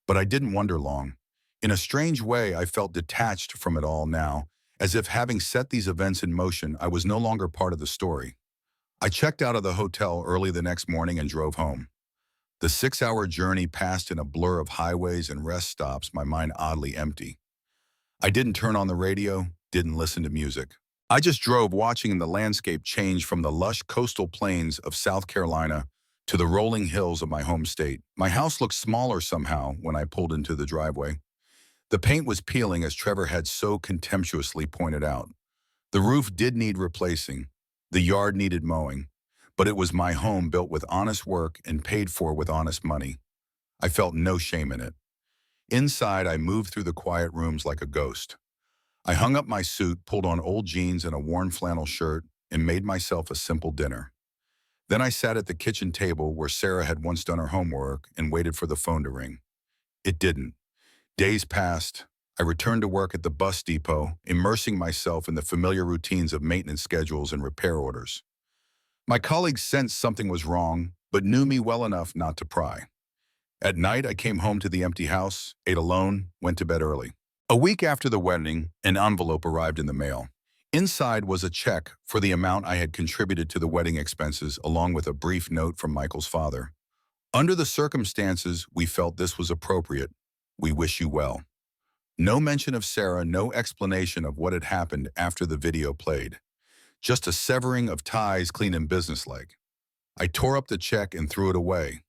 But I didn't wonder long. In a strange way, I felt detached from it all now, as if having set these events in motion, I was no longer part of the story. I checked out of the hotel early the next morning and drove home. The 6-hour journey passed in a blur of highways and rest stops, my mind oddly empty. I didn't turn on the radio, didn't listen to music. I just drove, watching the landscape change from the lush coastal plains of South Carolina to the rolling hills of my home state. My house looked smaller somehow when I pulled into the driveway. The paint was peeling, as Trevor had so contemptuously pointed out. The roof did need replacing. The yard needed mowing. But it was my home, built with honest work and paid for with honest money. I felt no shame in it. Inside, I moved through the quiet rooms like a ghost. I hung up my suit, pulled on old jeans and a worn flannel shirt, and made myself a simple dinner. Then I sat at the kitchen table where Sarah had once done her homework and waited for the phone to ring. It didn't. Days passed. I returned to work at the bus depot, immersing myself in the familiar routines of maintenance schedules and repair orders. My colleagues sensed something was wrong, but knew me well enough not to pry. At night, I came home to the empty house, ate alone, went to bed early. A week after the wedding, an envelope arrived in the mail. Inside was a check for the amount I had contributed to the wedding expenses, along with a brief note from Michael's father. Under the circumstances, we felt this was appropriate. We wish you well. No mention of Sarah, no explanation of what had happened after the video played. Just a severing of ties, clean and businesslike. I tore up the check and threw it away.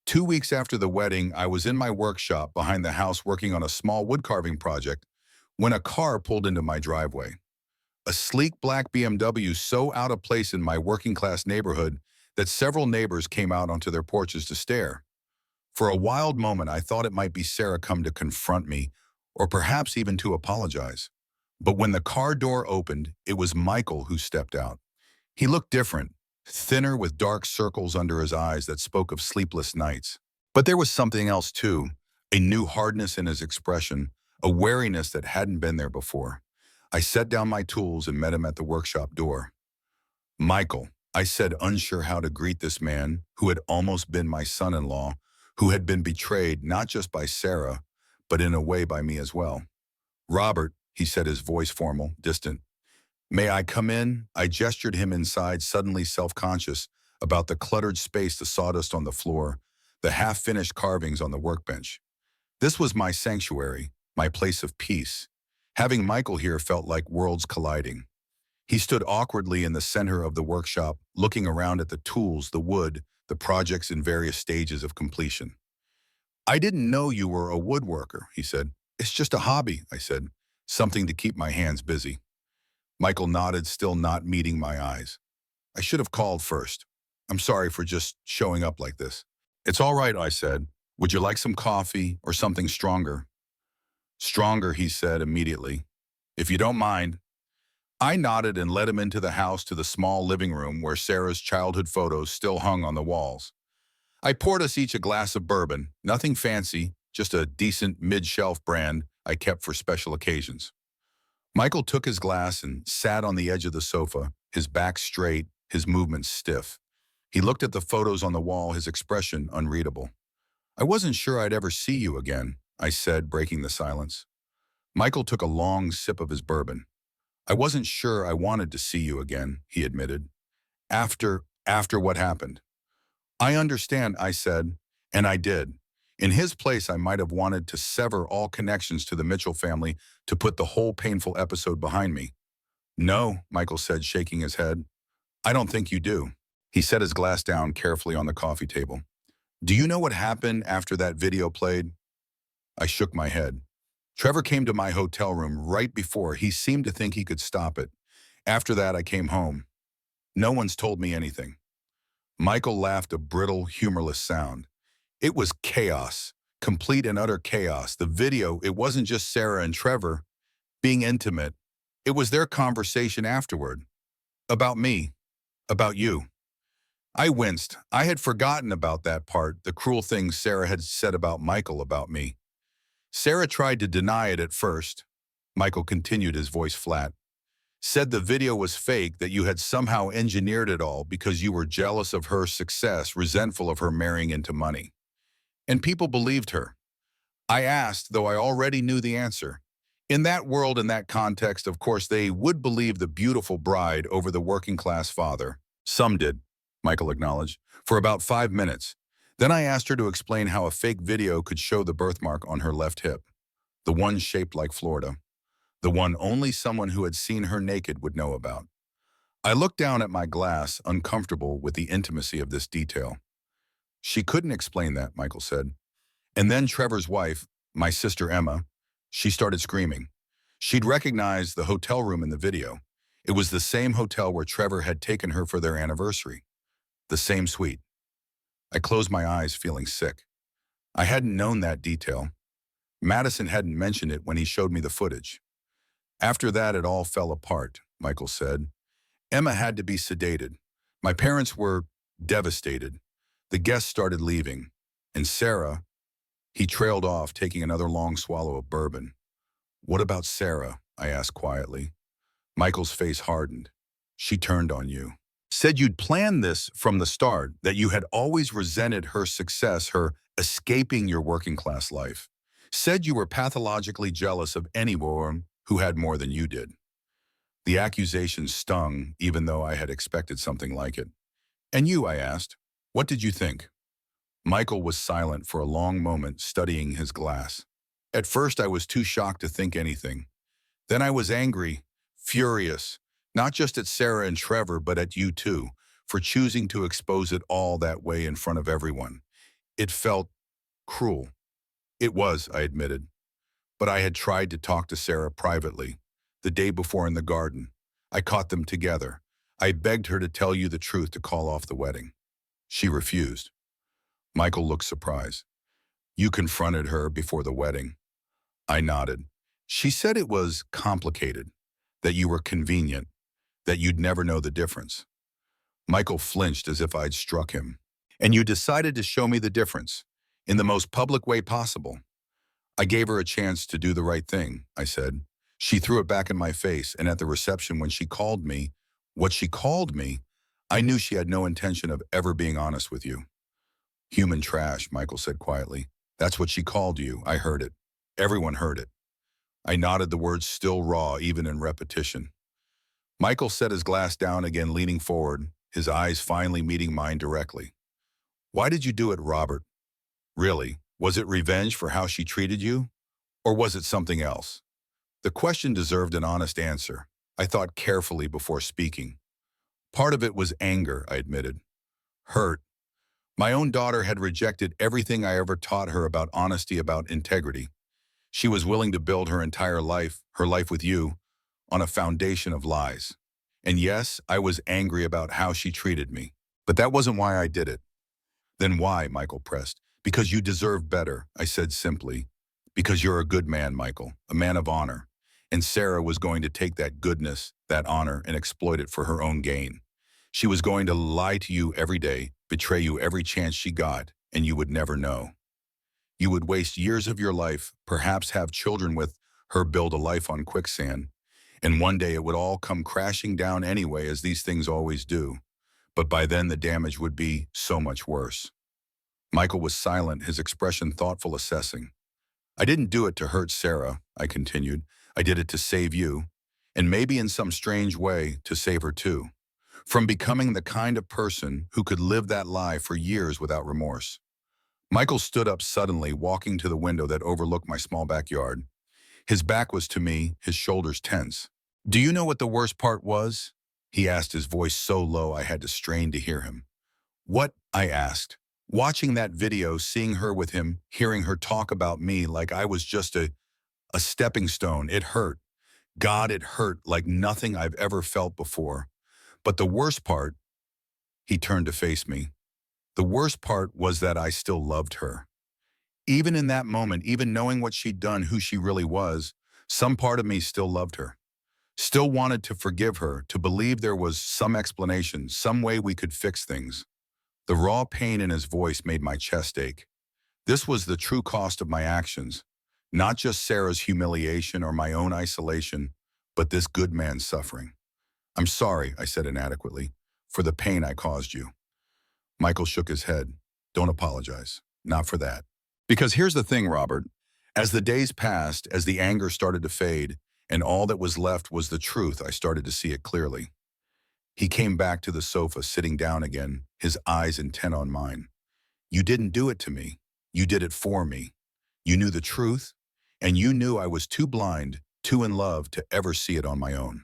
2 weeks after the wedding, I was in my workshop behind the house working on a small wood carving project when a car pulled into my driveway. A sleek black BMW so out of place in my working-class neighborhood that several neighbors came out onto their porches to stare. For a wild moment, I thought it might be Sarah come to confront me, or perhaps even to apologize. But when the car door opened, it was Michael who stepped out. He looked different, thinner with dark circles under his eyes that spoke of sleepless nights. But there was something else too, a new hardness in his expression, a wariness that hadn't been there before. I set down my tools and met him at the workshop door. "Michael," I said, unsure how to greet this man who had almost been my son-in-law, who had been betrayed not just by Sarah, but in a way by me as well. "Robert," he said, his voice formal, distant. "May I come in?" I gestured him inside, suddenly self-conscious about the cluttered space, the sawdust on the floor, the half-finished carvings on the workbench. This was my sanctuary, my place of peace. Having Michael here felt like worlds colliding. He stood awkwardly in the center of the workshop, looking around at the tools, the wood, the projects in various stages of completion. "I didn't know you were a woodworker," he said. "It's just a hobby," I said, "something to keep my hands busy." Michael nodded, still not meeting my eyes. "I should have called first. I'm sorry for just showing up like this." "It's all right," I said. "Would you like some coffee or something stronger?" "Stronger," he said immediately. "If you don't mind." I nodded and led him into the house to the small living room where Sarah's childhood photos still hung on the walls. I poured us each a glass of bourbon, nothing fancy, just a decent mid-shelf brand I kept for special occasions. Michael took his glass and sat on the edge of the sofa, his back straight, his movements stiff. He looked at the photos on the wall, his expression unreadable. "I wasn't sure I'd ever see you again," I said, breaking the silence. Michael took a long sip of his bourbon. "I wasn't sure I wanted to see you again," he admitted. After what happened." "I understand," I said, and I did. In his place, I might have wanted to sever all connections to the Mitchell family to put the whole painful episode behind me. "No," Michael said, shaking his head. "I don't think you do." He set his glass down carefully on the coffee table. "Do you know what happened after that video played?" I shook my head. "Trevor came to my hotel room right before. He seemed to think he could stop it. After that, I came home. No one's told me anything." Michael laughed, a brittle, humorless sound. "It was chaos, complete and utter chaos. The video, it wasn't just Sarah and Trevor being intimate. It was their conversation afterward. About me, about you." I winced. I had forgotten about that part, the cruel things Sarah had said about Michael about me. "Sarah tried to deny it at first," Michael continued, his voice flat. "Said the video was fake, that you had somehow engineered it all because you were jealous of her success, resentful of her marrying into money. And people believed her. I asked, though I already knew the answer. In that world, in that context, of course, they would believe the beautiful bride over the working-class father. Some did," Michael acknowledged, "for about 5 minutes. Then I asked her to explain how a fake video could show the birthmark on her left hip, the one shaped like Florida, the one only someone who had seen her naked would know about. I looked down at my glass, uncomfortable with the intimacy of this detail. She couldn't explain that," Michael said. "And then Trevor's wife, my sister Emma, she started screaming. She'd recognized the hotel room in the video. It was the same hotel where Trevor had taken her for their anniversary. The same suite." I closed my eyes, feeling sick. I hadn't known that detail. Madison hadn't mentioned it when he showed me the footage. "After that, it all fell apart," Michael said. "Emma had to be sedated. My parents were devastated. The guests started leaving. And Sarah..." He trailed off, taking another long swallow of bourbon. "What about Sarah?" I asked quietly. Michael's face hardened. "She turned on you. Said you'd planned this from the start, that you had always resented her success, her escaping your working-class life. Said you were pathologically jealous of anyone who had more than you did." The accusation stung, even though I had expected something like it. "And you," I asked, "what did you think?" Michael was silent for a long moment, studying his glass. At first, I was too shocked to think anything. Then I was angry, furious, not just at Sarah and Trevor, but at you too, for choosing to expose it all that way in front of everyone. It felt cruel. It was, I admitted. But I had tried to talk to Sarah privately, the day before in the garden. I caught them together. I begged her to tell you the truth to call off the wedding. She refused. Michael looked surprised. You confronted her before the wedding. I nodded. She said it was complicated, that you were convenient, that you'd never know the difference. Michael flinched as if I'd struck him. And you decided to show me the difference, in the most public way possible. I gave her a chance to do the right thing, I said. She threw it back in my face, and at the reception when she called me, what she called me, I knew she had no intention of ever being honest with you. Human trash, Michael said quietly. That's what she called you. I heard it. Everyone heard it. I nodded, the words still raw, even in repetition. Michael set his glass down again, leaning forward, his eyes finally meeting mine directly. Why did you do it, Robert? Really? Was it revenge for how she treated you? Or was it something else? The question deserved an honest answer. I thought carefully before speaking. Part of it was anger, I admitted. Hurt. My own daughter had rejected everything I ever taught her about honesty, about integrity. She was willing to build her life with you, on a foundation of lies. And yes, I was angry about how she treated me. But that wasn't why I did it. Then why, Michael pressed. Because you deserve better, I said simply. Because you're a good man, Michael, a man of honor. And Sarah was going to take that goodness, that honor, and exploit it for her own gain. She was going to lie to you every day, betray you every chance she got, and you would never know. You would waste years of your life, perhaps have children with her, build a life on quicksand, and one day it would all come crashing down anyway, as these things always do. But by then the damage would be so much worse. Michael was silent, his expression thoughtful, assessing. I didn't do it to hurt Sarah, I continued. I did it to save you, and maybe in some strange way to save her too, from becoming the kind of person who could live that lie for years without remorse. Michael stood up suddenly, walking to the window that overlooked my small backyard. His back was to me, his shoulders tense. Do you know what the worst part was? He asked, his voice so low I had to strain to hear him. What? I asked. Watching that video, seeing her with him, hearing her talk about me like I was just a stepping stone, it hurt. God, it hurt like nothing I've ever felt before. But the worst part, he turned to face me. The worst part was that I still loved her. Even in that moment, even knowing what she'd done, who she really was, some part of me still loved her. Still wanted to forgive her, to believe there was some explanation, some way we could fix things. The raw pain in his voice made my chest ache. This was the true cost of my actions, not just Sarah's humiliation or my own isolation, but this good man's suffering. I'm sorry, I said inadequately, for the pain I caused you. Michael shook his head. Don't apologize. Not for that. Because here's the thing, Robert. As the days passed, as the anger started to fade, and all that was left was the truth, I started to see it clearly. He came back to the sofa, sitting down again, his eyes intent on mine. You didn't do it to me. You did it for me. You knew the truth, and you knew I was too blind, too in love to ever see it on my own.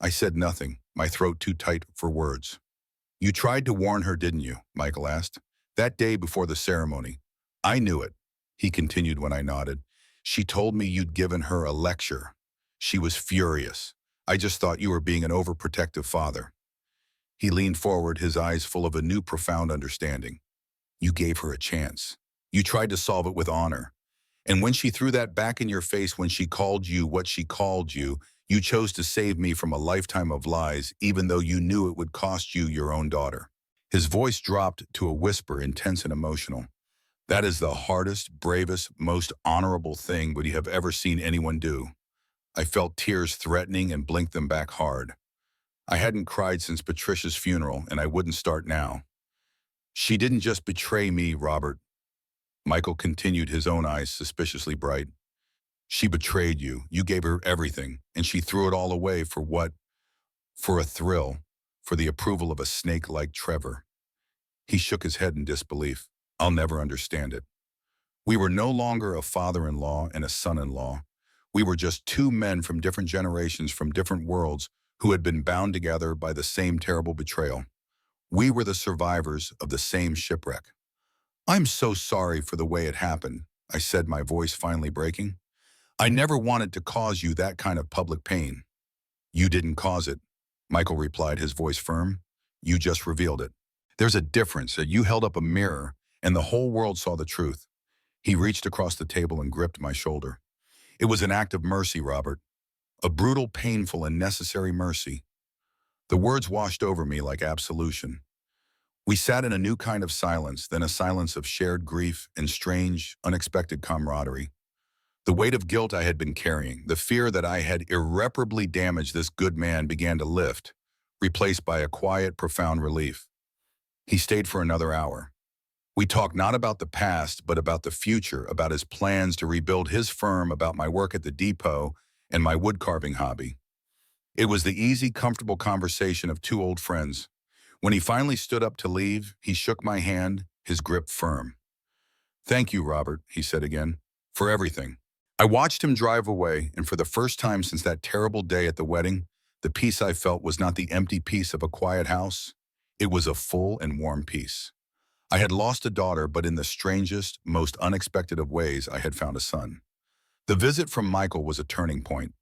I said nothing, my throat too tight for words. You tried to warn her, didn't you? Michael asked. That day before the ceremony. I knew it, he continued when I nodded. She told me you'd given her a lecture. She was furious. I just thought you were being an overprotective father. He leaned forward, his eyes full of a new profound understanding. You gave her a chance. You tried to solve it with honor. And when she threw that back in your face, when she called you what she called you chose to save me from a lifetime of lies, even though you knew it would cost you your own daughter. His voice dropped to a whisper, intense and emotional. That is the hardest, bravest, most honorable thing would you have ever seen anyone do. I felt tears threatening and blinked them back hard. I hadn't cried since Patricia's funeral, and I wouldn't start now. She didn't just betray me, Robert. Michael continued, his own eyes suspiciously bright. She betrayed you. You gave her everything, and she threw it all away for what? For a thrill, for the approval of a snake like Trevor. He shook his head in disbelief. I'll never understand it. We were no longer a father-in-law and a son-in-law. We were just two men from different generations, from different worlds, who had been bound together by the same terrible betrayal. We were the survivors of the same shipwreck. I'm so sorry for the way it happened, I said, my voice finally breaking. I never wanted to cause you that kind of public pain. You didn't cause it, Michael replied, his voice firm. You just revealed it. There's a difference that you held up a mirror and the whole world saw the truth. He reached across the table and gripped my shoulder. It was an act of mercy, Robert. A brutal, painful, and necessary mercy. The words washed over me like absolution. We sat in a new kind of silence, then a silence of shared grief and strange, unexpected camaraderie. The weight of guilt I had been carrying, the fear that I had irreparably damaged this good man began to lift, replaced by a quiet, profound relief. He stayed for another hour. We talked not about the past, but about the future, about his plans to rebuild his firm, about my work at the depot, and my woodcarving hobby. It was the easy, comfortable conversation of two old friends. When he finally stood up to leave, he shook my hand, his grip firm. Thank you, Robert, he said again, for everything. I watched him drive away, and for the first time since that terrible day at the wedding, the peace I felt was not the empty peace of a quiet house. It was a full and warm peace. I had lost a daughter, but in the strangest, most unexpected of ways, I had found a son. The visit from Michael was a turning point.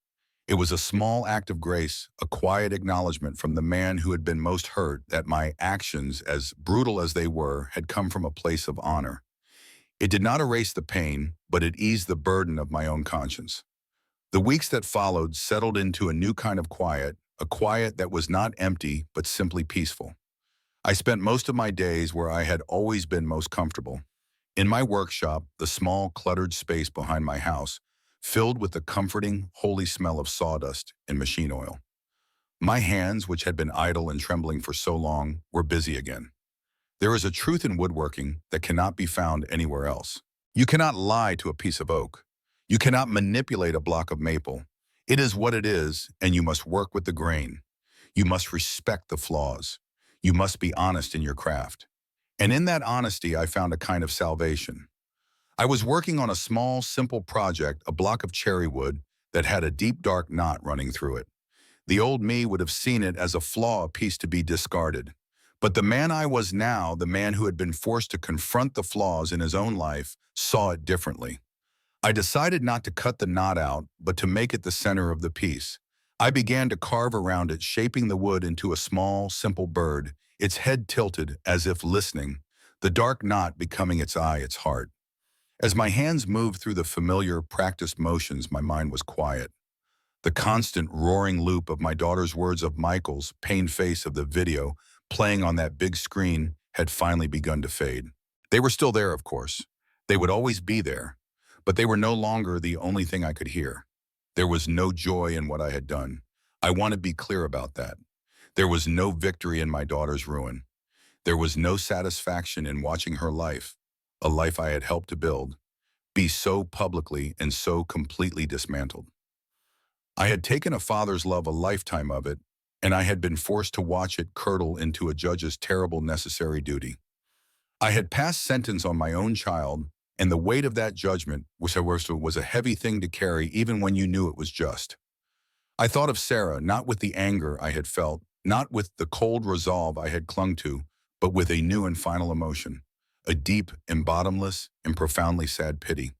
It was a small act of grace, a quiet acknowledgement from the man who had been most hurt that my actions, as brutal as they were, had come from a place of honor. It did not erase the pain, but it eased the burden of my own conscience. The weeks that followed settled into a new kind of quiet, a quiet that was not empty, but simply peaceful. I spent most of my days where I had always been most comfortable. In my workshop, the small, cluttered space behind my house, filled with the comforting, holy smell of sawdust and machine oil. My hands, which had been idle and trembling for so long, were busy again. There is a truth in woodworking that cannot be found anywhere else. You cannot lie to a piece of oak. You cannot manipulate a block of maple. It is what it is, and you must work with the grain. You must respect the flaws. You must be honest in your craft. And in that honesty, I found a kind of salvation. I was working on a small, simple project, a block of cherry wood that had a deep, dark knot running through it. The old me would have seen it as a flaw, a piece to be discarded. But the man I was now, the man who had been forced to confront the flaws in his own life, saw it differently. I decided not to cut the knot out, but to make it the center of the piece. I began to carve around it, shaping the wood into a small, simple bird, its head tilted as if listening, the dark knot becoming its eye, its heart. As my hands moved through the familiar, practiced motions, my mind was quiet. The constant roaring loop of my daughter's words, of Michael's pained face, of the video playing on that big screen had finally begun to fade. They were still there, of course. They would always be there, but they were no longer the only thing I could hear. There was no joy in what I had done. I want to be clear about that. There was no victory in my daughter's ruin. There was no satisfaction in watching her life, a life I had helped to build, be so publicly and so completely dismantled. I had taken a father's love, a lifetime of it, and I had been forced to watch it curdle into a judge's terrible necessary duty. I had passed sentence on my own child, and the weight of that judgment, which I was a heavy thing to carry even when you knew it was just. I thought of Sarah, not with the anger I had felt, not with the cold resolve I had clung to, but with a new and final emotion, a deep and bottomless and profoundly sad pity.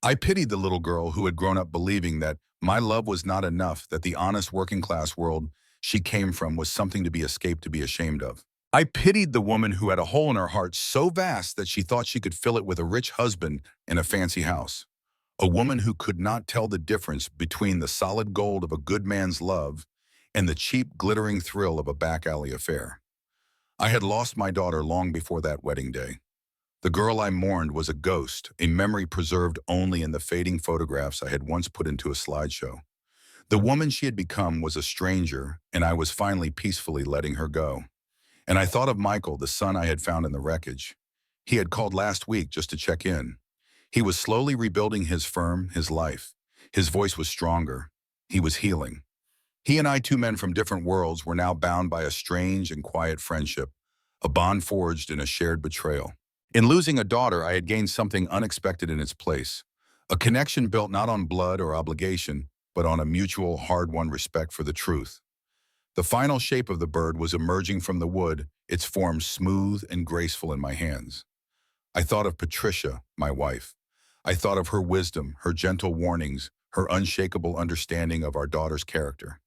I pitied the little girl who had grown up believing that my love was not enough, that the honest working-class world she came from was something to be escaped, to be ashamed of. I pitied the woman who had a hole in her heart so vast that she thought she could fill it with a rich husband in a fancy house. A woman who could not tell the difference between the solid gold of a good man's love and the cheap, glittering thrill of a back-alley affair. I had lost my daughter long before that wedding day. The girl I mourned was a ghost, a memory preserved only in the fading photographs I had once put into a slideshow. The woman she had become was a stranger, and I was finally peacefully letting her go. And I thought of Michael, the son I had found in the wreckage. He had called last week just to check in. He was slowly rebuilding his firm, his life. His voice was stronger. He was healing. He and I, two men from different worlds, were now bound by a strange and quiet friendship, a bond forged in a shared betrayal. In losing a daughter, I had gained something unexpected in its place, a connection built not on blood or obligation, but on a mutual, hard-won respect for the truth. The final shape of the bird was emerging from the wood, its form smooth and graceful in my hands. I thought of Patricia, my wife. I thought of her wisdom, her gentle warnings, her unshakable understanding of our daughter's character.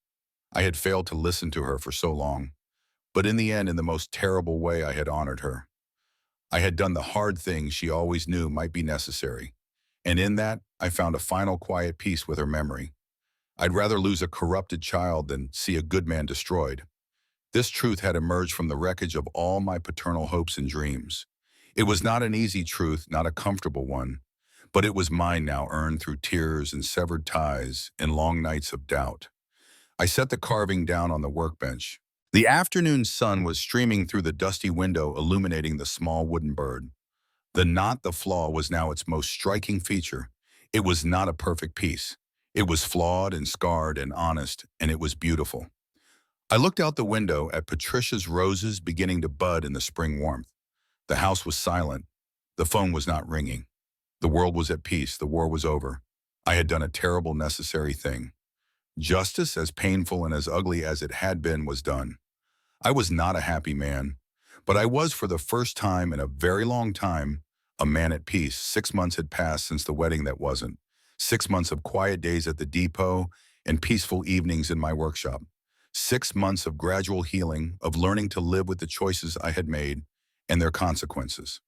I had failed to listen to her for so long, but in the end, in the most terrible way, I had honored her. I had done the hard things she always knew might be necessary, and in that, I found a final quiet peace with her memory. I'd rather lose a corrupted child than see a good man destroyed. This truth had emerged from the wreckage of all my paternal hopes and dreams. It was not an easy truth, not a comfortable one, but it was mine now, earned through tears and severed ties and long nights of doubt. I set the carving down on the workbench. The afternoon sun was streaming through the dusty window, illuminating the small wooden bird. The flaw was now its most striking feature. It was not a perfect piece. It was flawed and scarred and honest, and it was beautiful. I looked out the window at Patricia's roses beginning to bud in the spring warmth. The house was silent. The phone was not ringing. The world was at peace. The war was over. I had done a terrible, necessary thing. Justice, as painful and as ugly as it had been, was done. I was not a happy man, but I was, for the first time in a very long time, a man at peace. 6 months had passed since the wedding that wasn't. 6 months of quiet days at the depot and peaceful evenings in my workshop. 6 months of gradual healing, of learning to live with the choices I had made and their consequences.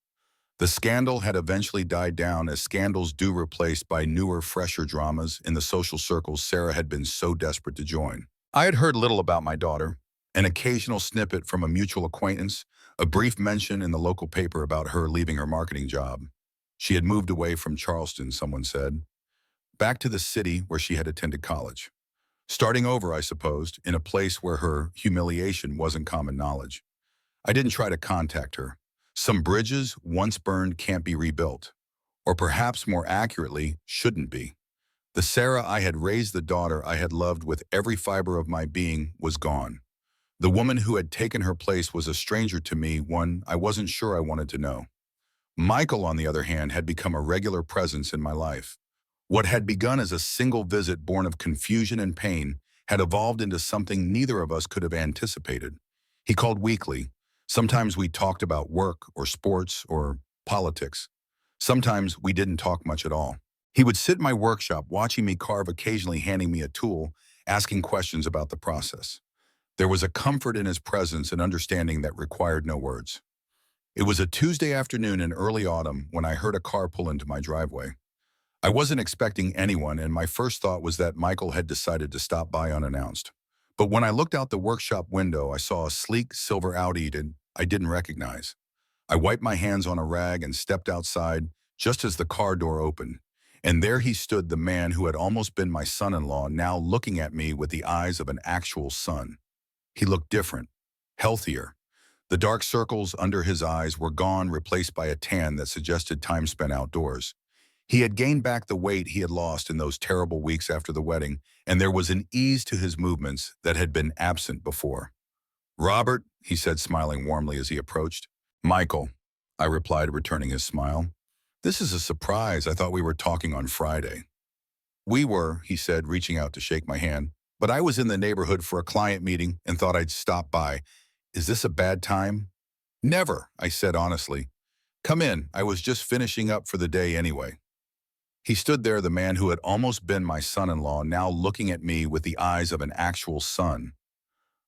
The scandal had eventually died down, as scandals do, replaced by newer, fresher dramas in the social circles Sarah had been so desperate to join. I had heard little about my daughter, an occasional snippet from a mutual acquaintance, a brief mention in the local paper about her leaving her marketing job. She had moved away from Charleston, someone said, back to the city where she had attended college. Starting over, I supposed, in a place where her humiliation wasn't common knowledge. I didn't try to contact her. Some bridges, once burned, can't be rebuilt. Or perhaps more accurately, shouldn't be. The Sarah I had raised, the daughter I had loved with every fiber of my being, was gone. The woman who had taken her place was a stranger to me, one I wasn't sure I wanted to know. Michael, on the other hand, had become a regular presence in my life. What had begun as a single visit born of confusion and pain had evolved into something neither of us could have anticipated. He called weekly. Sometimes we talked about work or sports or politics. Sometimes we didn't talk much at all. He would sit in my workshop watching me carve, occasionally handing me a tool, asking questions about the process. There was a comfort in his presence and understanding that required no words. It was a Tuesday afternoon in early autumn when I heard a car pull into my driveway. I wasn't expecting anyone, and my first thought was that Michael had decided to stop by unannounced. But when I looked out the workshop window, I saw a sleek silver Audi that I didn't recognize. I wiped my hands on a rag and stepped outside just as the car door opened. And there he stood, the man who had almost been my son-in-law, now looking at me with the eyes of an actual son. He looked different, healthier. The dark circles under his eyes were gone, replaced by a tan that suggested time spent outdoors. He had gained back the weight he had lost in those terrible weeks after the wedding, and there was an ease to his movements that had been absent before. "Robert," he said, smiling warmly as he approached. "Michael," I replied, returning his smile. "This is a surprise. I thought we were talking on Friday." "We were," he said, reaching out to shake my hand, "but I was in the neighborhood for a client meeting and thought I'd stop by. Is this a bad time?" "Never," I said honestly. "Come in. I was just finishing up for the day anyway." He stood there, the man who had almost been my son-in-law, now looking at me with the eyes of an actual son.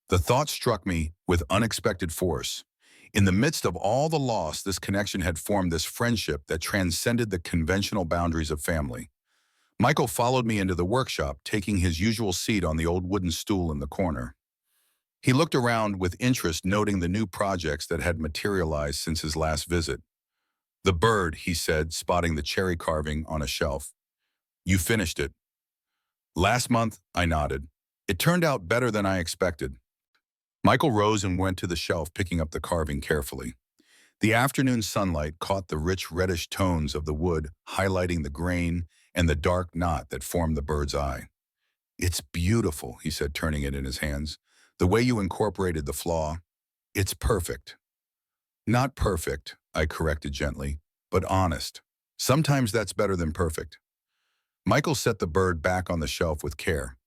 The thought struck me with unexpected force. In the midst of all the loss, this connection had formed, this friendship that transcended the conventional boundaries of family. Michael followed me into the workshop, taking his usual seat on the old wooden stool in the corner. He looked around with interest, noting the new projects that had materialized since his last visit. "The bird," he said, spotting the cherry carving on a shelf. "You finished it." "Last month," I nodded. "It turned out better than I expected." Michael rose and went to the shelf, picking up the carving carefully. The afternoon sunlight caught the rich reddish tones of the wood, highlighting the grain and the dark knot that formed the bird's eye. "It's beautiful," he said, turning it in his hands. "The way you incorporated the flaw, it's perfect." "Not perfect," I corrected gently, "but honest. Sometimes that's better than perfect." Michael set the bird back on the shelf with care.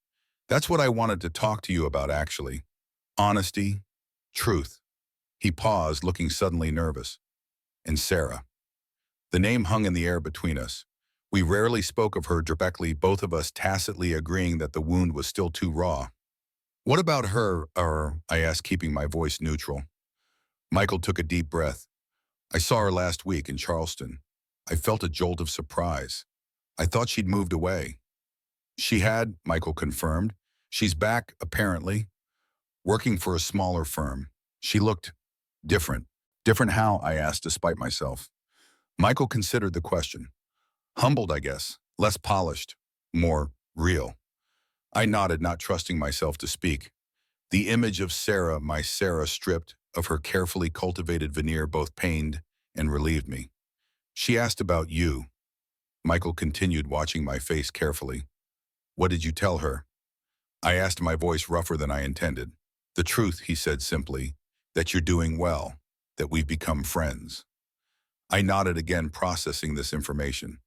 "That's what I wanted to talk to you about, actually. Honesty, truth." He paused, looking suddenly nervous. "And Sarah." The name hung in the air between us. We rarely spoke of her directly, both of us tacitly agreeing that the wound was still too raw. What about her, I asked, keeping my voice neutral. Michael took a deep breath. I saw her last week in Charleston. I felt a jolt of surprise. I thought she'd moved away. She had, Michael confirmed. She's back, apparently, working for a smaller firm. She looked different. Different how? I asked, despite myself. Michael considered the question. Humbled, I guess. Less polished. More real. I nodded, not trusting myself to speak. The image of Sarah, my Sarah, stripped of her carefully cultivated veneer, both pained and relieved me. She asked about you. Michael continued, watching my face carefully. What did you tell her? I asked, my voice rougher than I intended. The truth, he said simply, that you're doing well, that we've become friends. I nodded again, processing this information.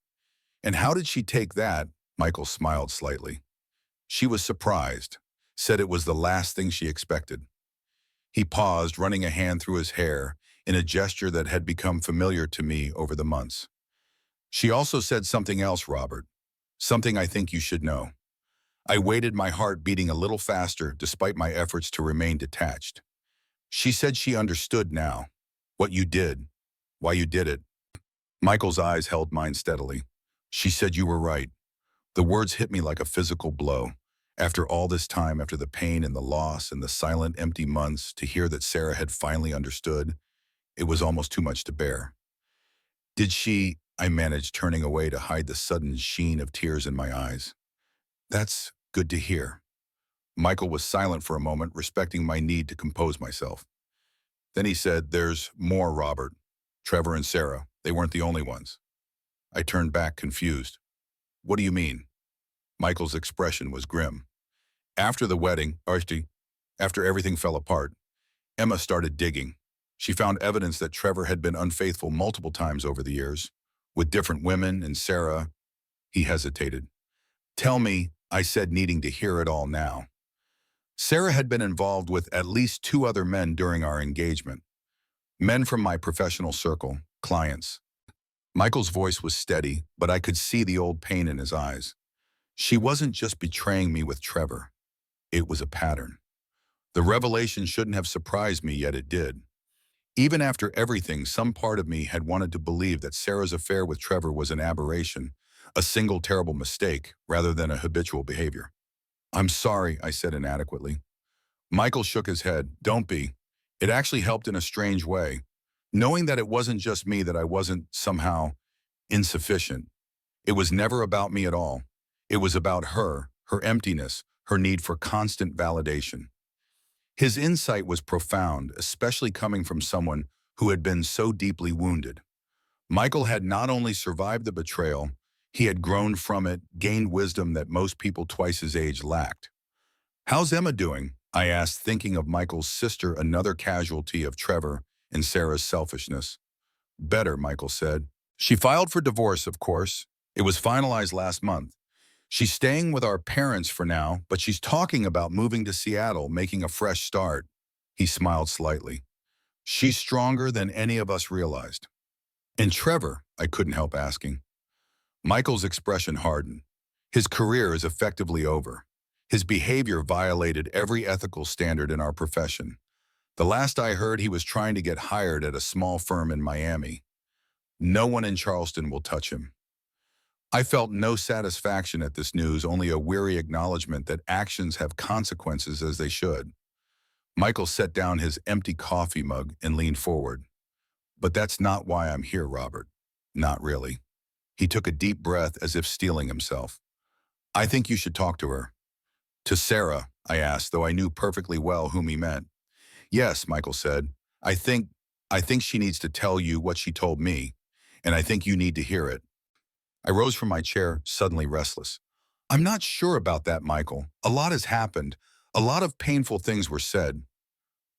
And how did she take that? Michael smiled slightly. She was surprised, said it was the last thing she expected. He paused, running a hand through his hair in a gesture that had become familiar to me over the months. She also said something else, Robert. Something I think you should know. I waited, my heart beating a little faster despite my efforts to remain detached. She said she understood now. What you did. Why you did it. Michael's eyes held mine steadily. She said you were right. The words hit me like a physical blow. After all this time, after the pain and the loss and the silent, empty months, to hear that Sarah had finally understood, it was almost too much to bear. Did she? I managed, turning away to hide the sudden sheen of tears in my eyes. That's good to hear. Michael was silent for a moment, respecting my need to compose myself. Then he said, there's more, Robert. Trevor and Sarah, they weren't the only ones. I turned back, confused. What do you mean? Michael's expression was grim. After the wedding, after everything fell apart, Emma started digging. She found evidence that Trevor had been unfaithful multiple times over the years, with different women, and Sarah. He hesitated. Tell me, I said, needing to hear it all now. Sarah had been involved with at least 2 other men during our engagement. Men from my professional circle, clients. Michael's voice was steady, but I could see the old pain in his eyes. She wasn't just betraying me with Trevor. It was a pattern. The revelation shouldn't have surprised me, yet it did. Even after everything, some part of me had wanted to believe that Sarah's affair with Trevor was an aberration, a single terrible mistake, rather than a habitual behavior. I'm sorry, I said inadequately. Michael shook his head. Don't be. It actually helped in a strange way. Knowing that it wasn't just me, that I wasn't somehow insufficient. It was never about me at all. It was about her emptiness, her need for constant validation. His insight was profound, especially coming from someone who had been so deeply wounded. Michael had not only survived the betrayal, he had grown from it, gained wisdom that most people twice his age lacked. How's Emma doing? I asked, thinking of Michael's sister, another casualty of Trevor and Sarah's selfishness. Better, Michael said. She filed for divorce, of course. It was finalized last month. She's staying with our parents for now, but she's talking about moving to Seattle, making a fresh start. He smiled slightly. She's stronger than any of us realized. And Trevor, I couldn't help asking. Michael's expression hardened. His career is effectively over. His behavior violated every ethical standard in our profession. The last I heard, he was trying to get hired at a small firm in Miami. No one in Charleston will touch him. I felt no satisfaction at this news, only a weary acknowledgement that actions have consequences, as they should. Michael set down his empty coffee mug and leaned forward. But that's not why I'm here, Robert. Not really. He took a deep breath, as if steeling himself. I think you should talk to her. To Sarah, I asked, though I knew perfectly well whom he meant. Yes, Michael said. I think she needs to tell you what she told me, and I think you need to hear it. I rose from my chair, suddenly restless. I'm not sure about that, Michael. A lot has happened. A lot of painful things were said.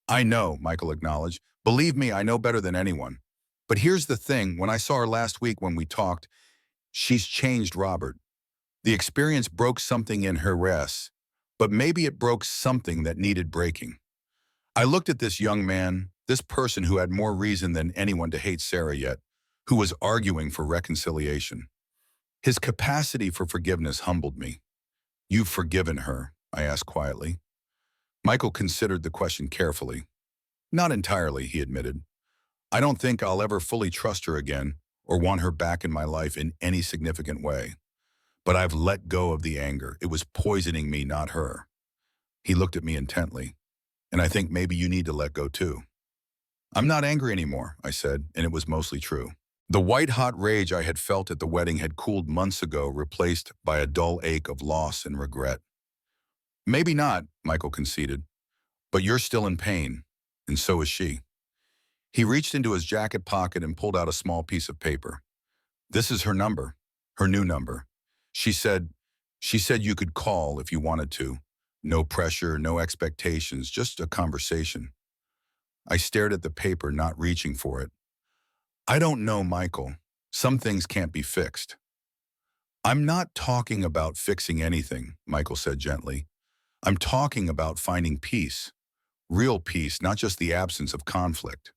I know, Michael acknowledged. Believe me, I know better than anyone. But here's the thing. When I saw her last week when we talked, she's changed, Robert. The experience broke something in her, yes, but maybe it broke something that needed breaking. I looked at this young man, this person who had more reason than anyone to hate Sarah yet, who was arguing for reconciliation. His capacity for forgiveness humbled me. "You've forgiven her?" I asked quietly. Michael considered the question carefully. "Not entirely," he admitted. "I don't think I'll ever fully trust her again or want her back in my life in any significant way. But I've let go of the anger. It was poisoning me, not her." He looked at me intently. "And I think maybe you need to let go too." "I'm not angry anymore," I said, and it was mostly true. The white-hot rage I had felt at the wedding had cooled months ago, replaced by a dull ache of loss and regret. "Maybe not," Michael conceded, "but you're still in pain, and so is she." He reached into his jacket pocket and pulled out a small piece of paper. "This is her number, her new number. She said, you could call if you wanted to. No pressure, no expectations, just a conversation." I stared at the paper, not reaching for it. "I don't know, Michael. Some things can't be fixed." "I'm not talking about fixing anything," Michael said gently. "I'm talking about finding peace. Real peace, not just the absence of conflict."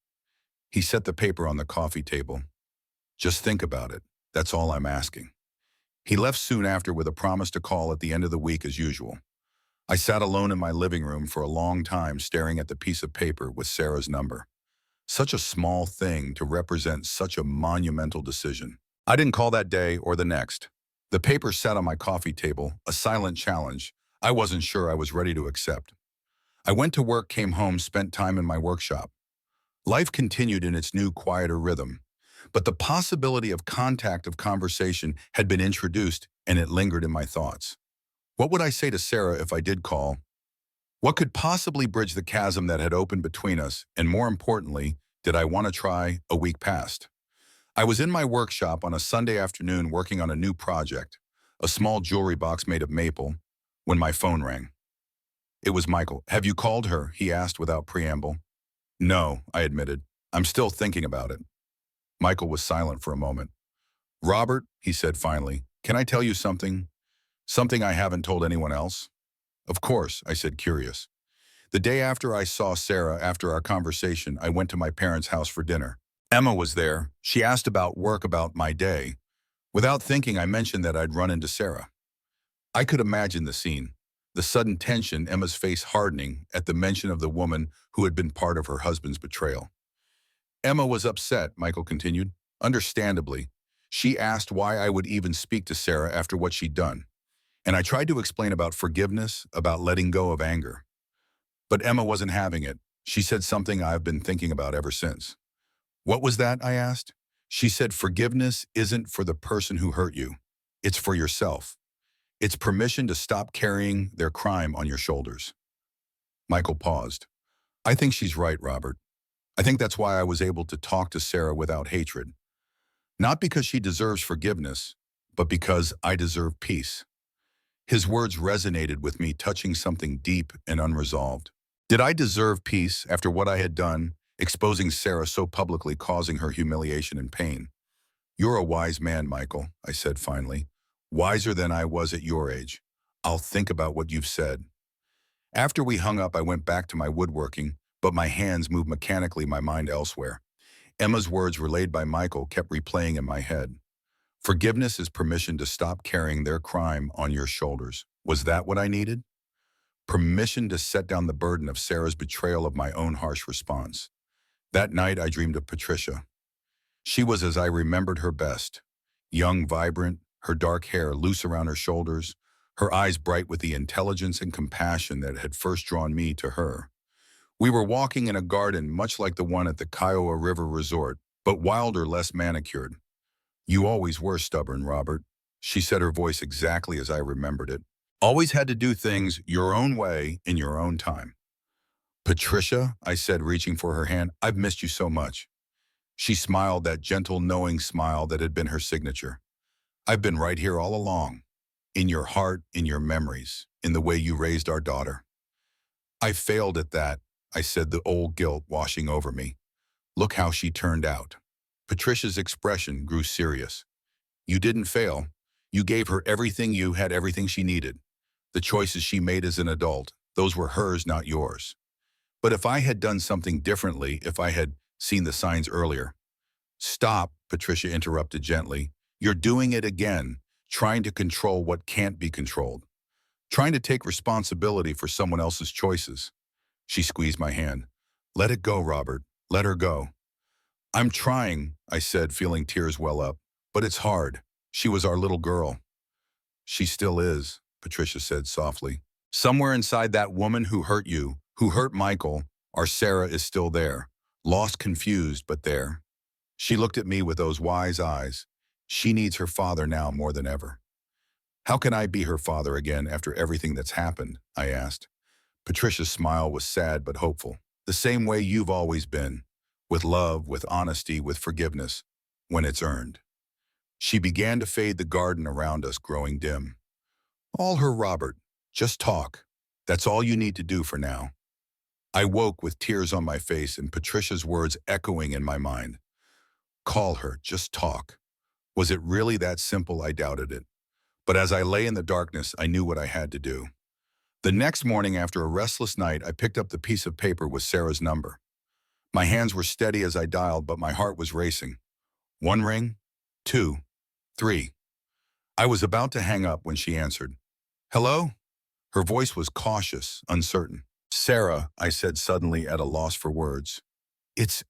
He set the paper on the coffee table. "Just think about it. That's all I'm asking." He left soon after with a promise to call at the end of the week as usual. I sat alone in my living room for a long time staring at the piece of paper with Sarah's number. Such a small thing to represent such a monumental decision. I didn't call that day or the next. The paper sat on my coffee table, a silent challenge I wasn't sure I was ready to accept. I went to work, came home, spent time in my workshop. Life continued in its new, quieter rhythm. But the possibility of contact, of conversation, had been introduced, and it lingered in my thoughts. What would I say to Sarah if I did call? What could possibly bridge the chasm that had opened between us, and more importantly, did I want to try? A week passed. I was in my workshop on a Sunday afternoon working on a new project, a small jewelry box made of maple, when my phone rang. It was Michael. "Have you called her?" he asked without preamble. "No," I admitted. "I'm still thinking about it." Michael was silent for a moment. "Robert," he said finally, "can I tell you something? Something I haven't told anyone else?" "Of course," I said, curious. The day after I saw Sarah, after our conversation, I went to my parents' house for dinner. Emma was there. She asked about work, about my day. Without thinking, I mentioned that I'd run into Sarah. I could imagine the scene. The sudden tension, Emma's face hardening at the mention of the woman who had been part of her husband's betrayal. "Emma was upset," Michael continued. "Understandably. She asked why I would even speak to Sarah after what she'd done. And I tried to explain about forgiveness, about letting go of anger. But Emma wasn't having it. She said something I've been thinking about ever since." "What was that?" I asked. "She said forgiveness isn't for the person who hurt you. It's for yourself. It's permission to stop carrying their crime on your shoulders." Michael paused. "I think she's right, Robert. I think that's why I was able to talk to Sarah without hatred. Not because she deserves forgiveness, but because I deserve peace." His words resonated with me, touching something deep and unresolved. Did I deserve peace after what I had done, exposing Sarah so publicly, causing her humiliation and pain? "You're a wise man, Michael," I said finally. "Wiser than I was at your age. I'll think about what you've said." After we hung up, I went back to my woodworking, but my hands moved mechanically, my mind elsewhere. Emma's words relayed by Michael kept replaying in my head. Forgiveness is permission to stop carrying their crime on your shoulders. Was that what I needed? Permission to set down the burden of Sarah's betrayal, of my own harsh response. That night, I dreamed of Patricia. She was as I remembered her best. Young, vibrant, her dark hair loose around her shoulders, her eyes bright with the intelligence and compassion that had first drawn me to her. We were walking in a garden much like the one at the Kiowa River Resort, but wilder, less manicured. "You always were stubborn, Robert," she said, her voice exactly as I remembered it. "Always had to do things your own way in your own time." "Patricia," I said, reaching for her hand, "I've missed you so much." She smiled, that gentle, knowing smile that had been her signature. "I've been right here all along. In your heart, in your memories, in the way you raised our daughter." "I failed at that," I said, the old guilt washing over me. "Look how she turned out." Patricia's expression grew serious. "You didn't fail. You gave her everything you had, everything she needed. The choices she made as an adult, those were hers, not yours. But if I had done something differently, if I had seen the signs earlier." "Stop," Patricia interrupted gently. You're doing it again, trying to control what can't be controlled. Trying to take responsibility for someone else's choices. She squeezed my hand. Let it go, Robert. Let her go. I'm trying, I said, feeling tears well up. But it's hard. She was our little girl. She still is, Patricia said softly. Somewhere inside that woman who hurt you, who hurt Michael, our Sarah is still there. Lost, confused, but there. She looked at me with those wise eyes. She needs her father now more than ever. How can I be her father again after everything that's happened? I asked. Patricia's smile was sad but hopeful. The same way you've always been. With love, with honesty, with forgiveness, when it's earned. She began to fade, the garden around us growing dim. All her, Robert. Just talk. That's all you need to do for now. I woke with tears on my face and Patricia's words echoing in my mind. Call her, just talk. Was it really that simple? I doubted it. But as I lay in the darkness, I knew what I had to do. The next morning, after a restless night, I picked up the piece of paper with Sarah's number. My hands were steady as I dialed, but my heart was racing. 1 ring, 2, 3. I was about to hang up when she answered. Hello? Her voice was cautious, uncertain. Sarah, I said suddenly at a loss for words. It's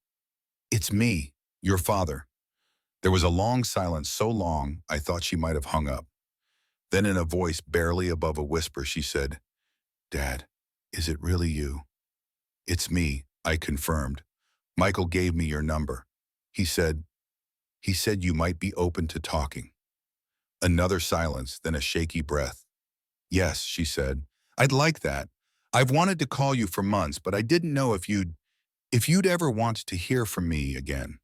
me, your father. There was a long silence, so long I thought she might have hung up. Then in a voice barely above a whisper, she said, Dad, is it really you? It's me, I confirmed. Michael gave me your number. He said you might be open to talking. Another silence, then a shaky breath. Yes, she said. I'd like that. I've wanted to call you for months, but I didn't know if you'd ever want to hear from me again.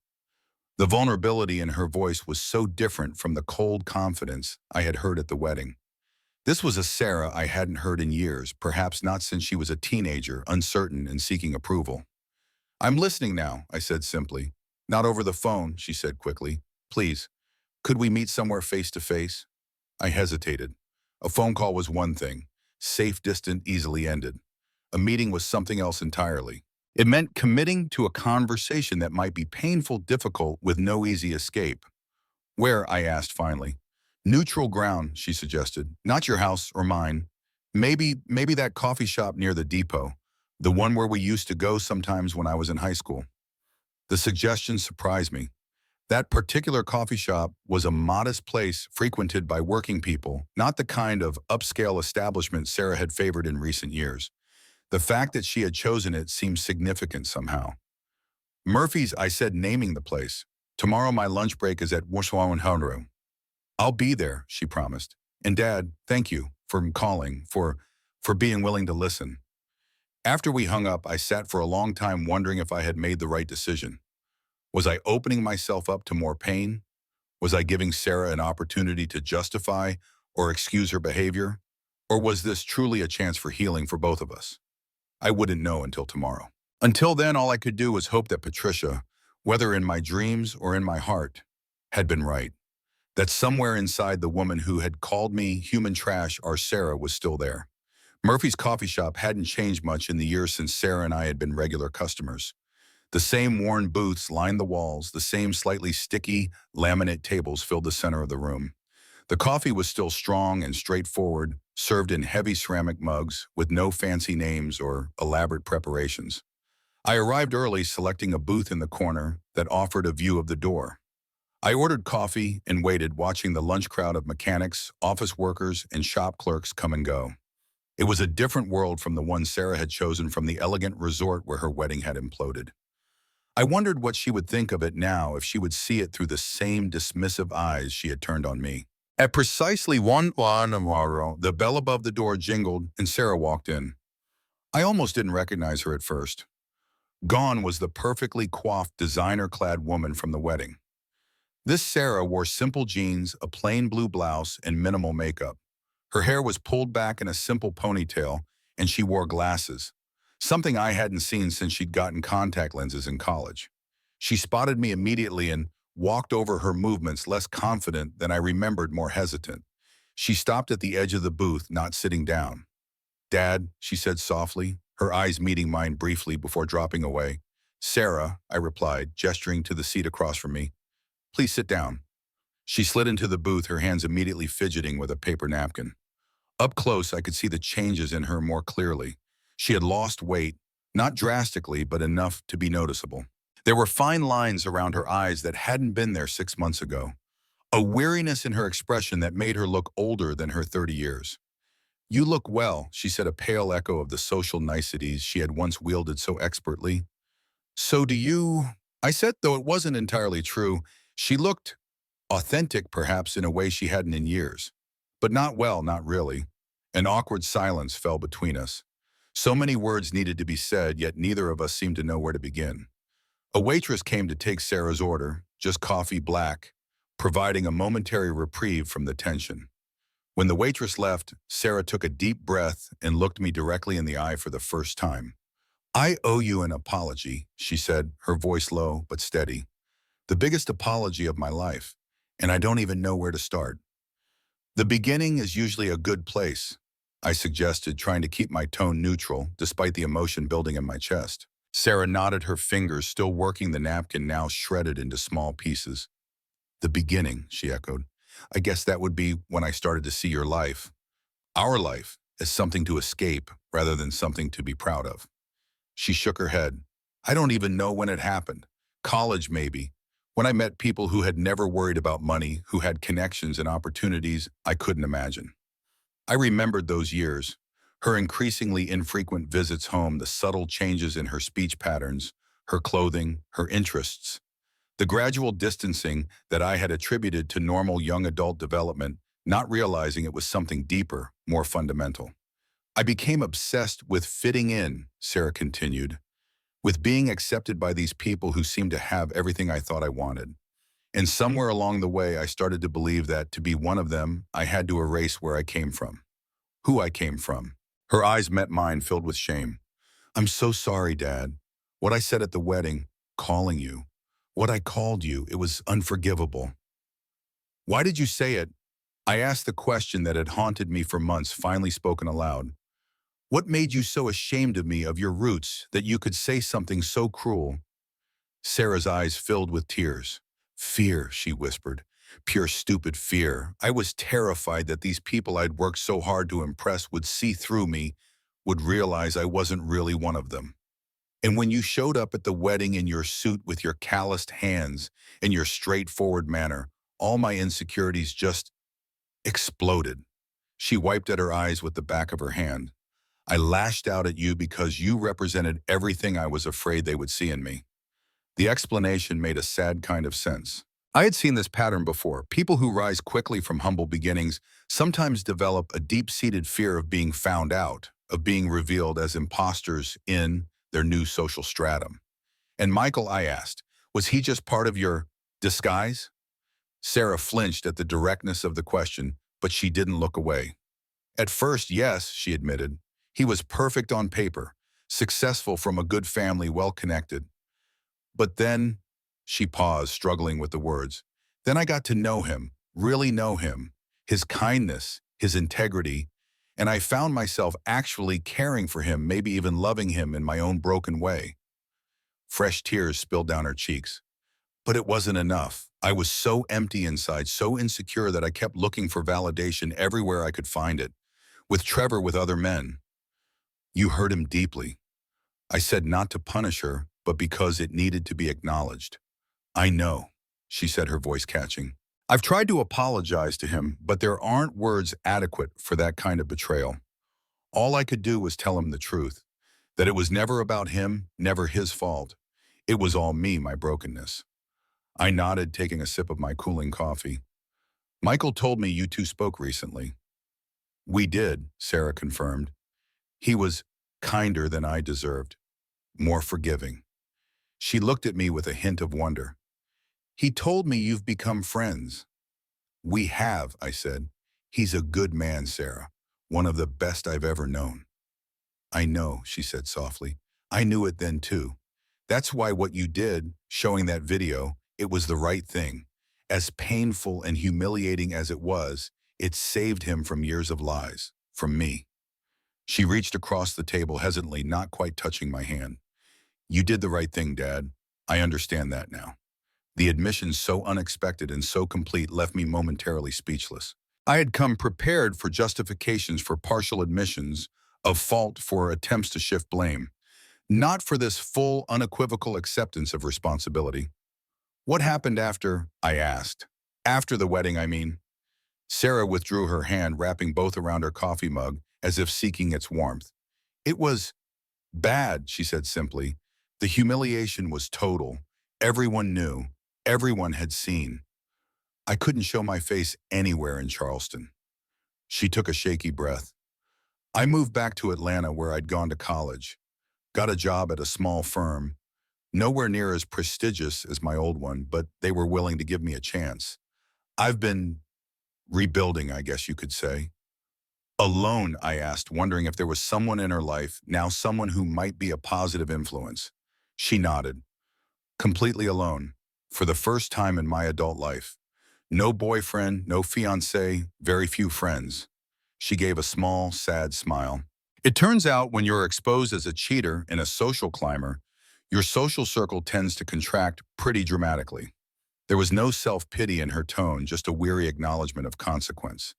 The vulnerability in her voice was so different from the cold confidence I had heard at the wedding. This was a Sarah I hadn't heard in years, perhaps not since she was a teenager, uncertain and seeking approval. I'm listening now, I said simply. Not over the phone, she said quickly. Please, could we meet somewhere face to face? I hesitated. A phone call was one thing, safe, distant, easily ended. A meeting was something else entirely. It meant committing to a conversation that might be painful, difficult, with no easy escape. Where? I asked finally. Neutral ground, she suggested. Not your house or mine. Maybe that coffee shop near the depot. The one where we used to go sometimes when I was in high school. The suggestion surprised me. That particular coffee shop was a modest place frequented by working people, not the kind of upscale establishment Sarah had favored in recent years. The fact that she had chosen it seemed significant somehow. Murphy's, I said, naming the place. Tomorrow my lunch break is at 100. I'll be there, she promised. And Dad, thank you for calling, for being willing to listen. After we hung up, I sat for a long time wondering if I had made the right decision. Was I opening myself up to more pain? Was I giving Sarah an opportunity to justify or excuse her behavior? Or was this truly a chance for healing for both of us? I wouldn't know until tomorrow. Until then, all I could do was hope that Patricia, whether in my dreams or in my heart, had been right. That somewhere inside the woman who had called me human trash, our Sarah, was still there. Murphy's coffee shop hadn't changed much in the years since Sarah and I had been regular customers. The same worn booths lined the walls, the same slightly sticky laminate tables filled the center of the room. The coffee was still strong and straightforward, served in heavy ceramic mugs with no fancy names or elaborate preparations. I arrived early, selecting a booth in the corner that offered a view of the door. I ordered coffee and waited, watching the lunch crowd of mechanics, office workers, and shop clerks come and go. It was a different world from the one Sarah had chosen from the elegant resort where her wedding had imploded. I wondered what she would think of it now, if she would see it through the same dismissive eyes she had turned on me. At precisely 1 tomorrow, the bell above the door jingled and Sarah walked in. I almost didn't recognize her at first. Gone was the perfectly coiffed, designer-clad woman from the wedding. This Sarah wore simple jeans, a plain blue blouse, and minimal makeup. Her hair was pulled back in a simple ponytail, and she wore glasses, something I hadn't seen since she'd gotten contact lenses in college. She spotted me immediately and walked over, her movements less confident than I remembered, more hesitant. She stopped at the edge of the booth, not sitting down. Dad, she said softly, her eyes meeting mine briefly before dropping away. Sarah, I replied, gesturing to the seat across from me. Please sit down. She slid into the booth, her hands immediately fidgeting with a paper napkin. Up close, I could see the changes in her more clearly. She had lost weight, not drastically, but enough to be noticeable. There were fine lines around her eyes that hadn't been there 6 months ago. A weariness in her expression that made her look older than her 30 years. You look well, she said, a pale echo of the social niceties she had once wielded so expertly. So do you, I said, though it wasn't entirely true. She looked authentic, perhaps, in a way she hadn't in years. But not well, not really. An awkward silence fell between us. So many words needed to be said, yet neither of us seemed to know where to begin. A waitress came to take Sarah's order, just coffee black, providing a momentary reprieve from the tension. When the waitress left, Sarah took a deep breath and looked me directly in the eye for the first time. I owe you an apology, she said, her voice low but steady. The biggest apology of my life, and I don't even know where to start. The beginning is usually a good place, I suggested, trying to keep my tone neutral despite the emotion building in my chest. Sarah nodded, her fingers still working the napkin now shredded into small pieces. The beginning, she echoed. I guess that would be when I started to see your life, our life, as something to escape rather than something to be proud of. She shook her head. I don't even know when it happened. College, maybe. When I met people who had never worried about money, who had connections and opportunities I couldn't imagine. I remembered those years, her increasingly infrequent visits home, the subtle changes in her speech patterns, her clothing, her interests. The gradual distancing that I had attributed to normal young adult development, not realizing it was something deeper, more fundamental. I became obsessed with fitting in, Sarah continued, with being accepted by these people who seemed to have everything I thought I wanted. And somewhere along the way, I started to believe that to be one of them, I had to erase where I came from, who I came from. Her eyes met mine, filled with shame. I'm so sorry, Dad. What I said at the wedding, calling you, what I called you, it was unforgivable. Why did you say it? I asked the question that had haunted me for months, finally spoken aloud. What made you so ashamed of me, of your roots, that you could say something so cruel? Sarah's eyes filled with tears. Fear, she whispered. Pure stupid fear. I was terrified that these people I'd worked so hard to impress would see through me, would realize I wasn't really one of them. And when you showed up at the wedding in your suit with your calloused hands and your straightforward manner, all my insecurities just exploded. She wiped at her eyes with the back of her hand. I lashed out at you because you represented everything I was afraid they would see in me. The explanation made a sad kind of sense. I had seen this pattern before. People who rise quickly from humble beginnings sometimes develop a deep-seated fear of being found out, of being revealed as imposters in their new social stratum. And Michael, I asked, was he just part of your disguise? Sarah flinched at the directness of the question, but she didn't look away. At first, yes, she admitted. He was perfect on paper, successful, from a good family, well-connected. But then, she paused, struggling with the words. Then I got to know him, really know him, his kindness, his integrity, and I found myself actually caring for him, maybe even loving him in my own broken way. Fresh tears spilled down her cheeks. But it wasn't enough. I was so empty inside, so insecure that I kept looking for validation everywhere I could find it. With Trevor, with other men. You hurt him deeply. I said, not to punish her, but because it needed to be acknowledged. I know, she said, her voice catching. I've tried to apologize to him, but there aren't words adequate for that kind of betrayal. All I could do was tell him the truth, that it was never about him, never his fault. It was all me, my brokenness. I nodded, taking a sip of my cooling coffee. Michael told me you two spoke recently. We did, Sarah confirmed. He was kinder than I deserved, more forgiving. She looked at me with a hint of wonder. He told me you've become friends. We have, I said. He's a good man, Sarah. One of the best I've ever known. I know, she said softly. I knew it then too. That's why what you did, showing that video, it was the right thing. As painful and humiliating as it was, it saved him from years of lies, from me. She reached across the table hesitantly, not quite touching my hand. You did the right thing, Dad. I understand that now. The admission, so unexpected and so complete, left me momentarily speechless. I had come prepared for justifications for partial admissions of fault, for attempts to shift blame, not for this full, unequivocal acceptance of responsibility. What happened after? I asked. After the wedding, I mean. Sarah withdrew her hand, wrapping both around her coffee mug as if seeking its warmth. It was bad, she said simply. The humiliation was total. Everyone knew. Everyone had seen. I couldn't show my face anywhere in Charleston. She took a shaky breath. I moved back to Atlanta, where I'd gone to college. Got a job at a small firm, nowhere near as prestigious as my old one, but they were willing to give me a chance. I've been rebuilding, I guess you could say. Alone, I asked, wondering if there was someone in her life, now someone who might be a positive influence. She nodded. Completely alone, for the first time in my adult life. No boyfriend, no fiancé, very few friends. She gave a small, sad smile. It turns out when you're exposed as a cheater and a social climber, your social circle tends to contract pretty dramatically. There was no self-pity in her tone, just a weary acknowledgement of consequence.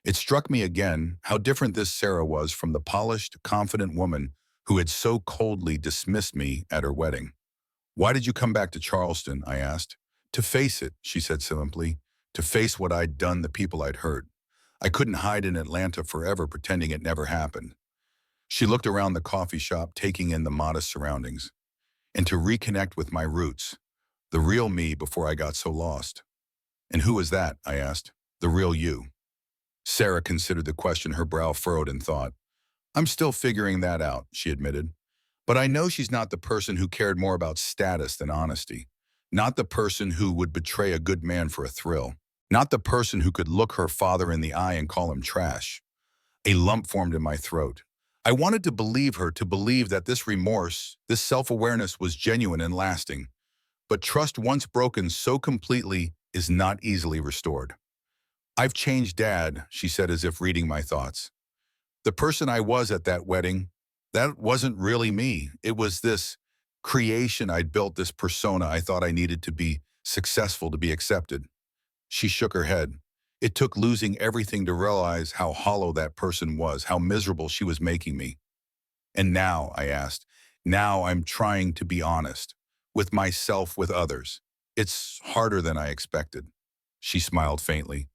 It struck me again how different this Sarah was from the polished, confident woman who had so coldly dismissed me at her wedding. Why did you come back to Charleston? I asked. To face it, she said simply. To face what I'd done, the people I'd hurt. I couldn't hide in Atlanta forever pretending it never happened. She looked around the coffee shop, taking in the modest surroundings. And to reconnect with my roots, the real me before I got so lost. And who is that? I asked. The real you. Sarah considered the question, her brow furrowed in thought. I'm still figuring that out, she admitted. But I know she's not the person who cared more about status than honesty. Not the person who would betray a good man for a thrill. Not the person who could look her father in the eye and call him trash. A lump formed in my throat. I wanted to believe her, to believe that this remorse, this self-awareness was genuine and lasting. But trust once broken so completely is not easily restored. I've changed, Dad, she said as if reading my thoughts. The person I was at that wedding, that wasn't really me. It was this creation I'd built, this persona I thought I needed to be successful to be accepted. She shook her head. It took losing everything to realize how hollow that person was, how miserable she was making me. And now, I asked, now I'm trying to be honest. With myself, with others. It's harder than I expected. She smiled faintly.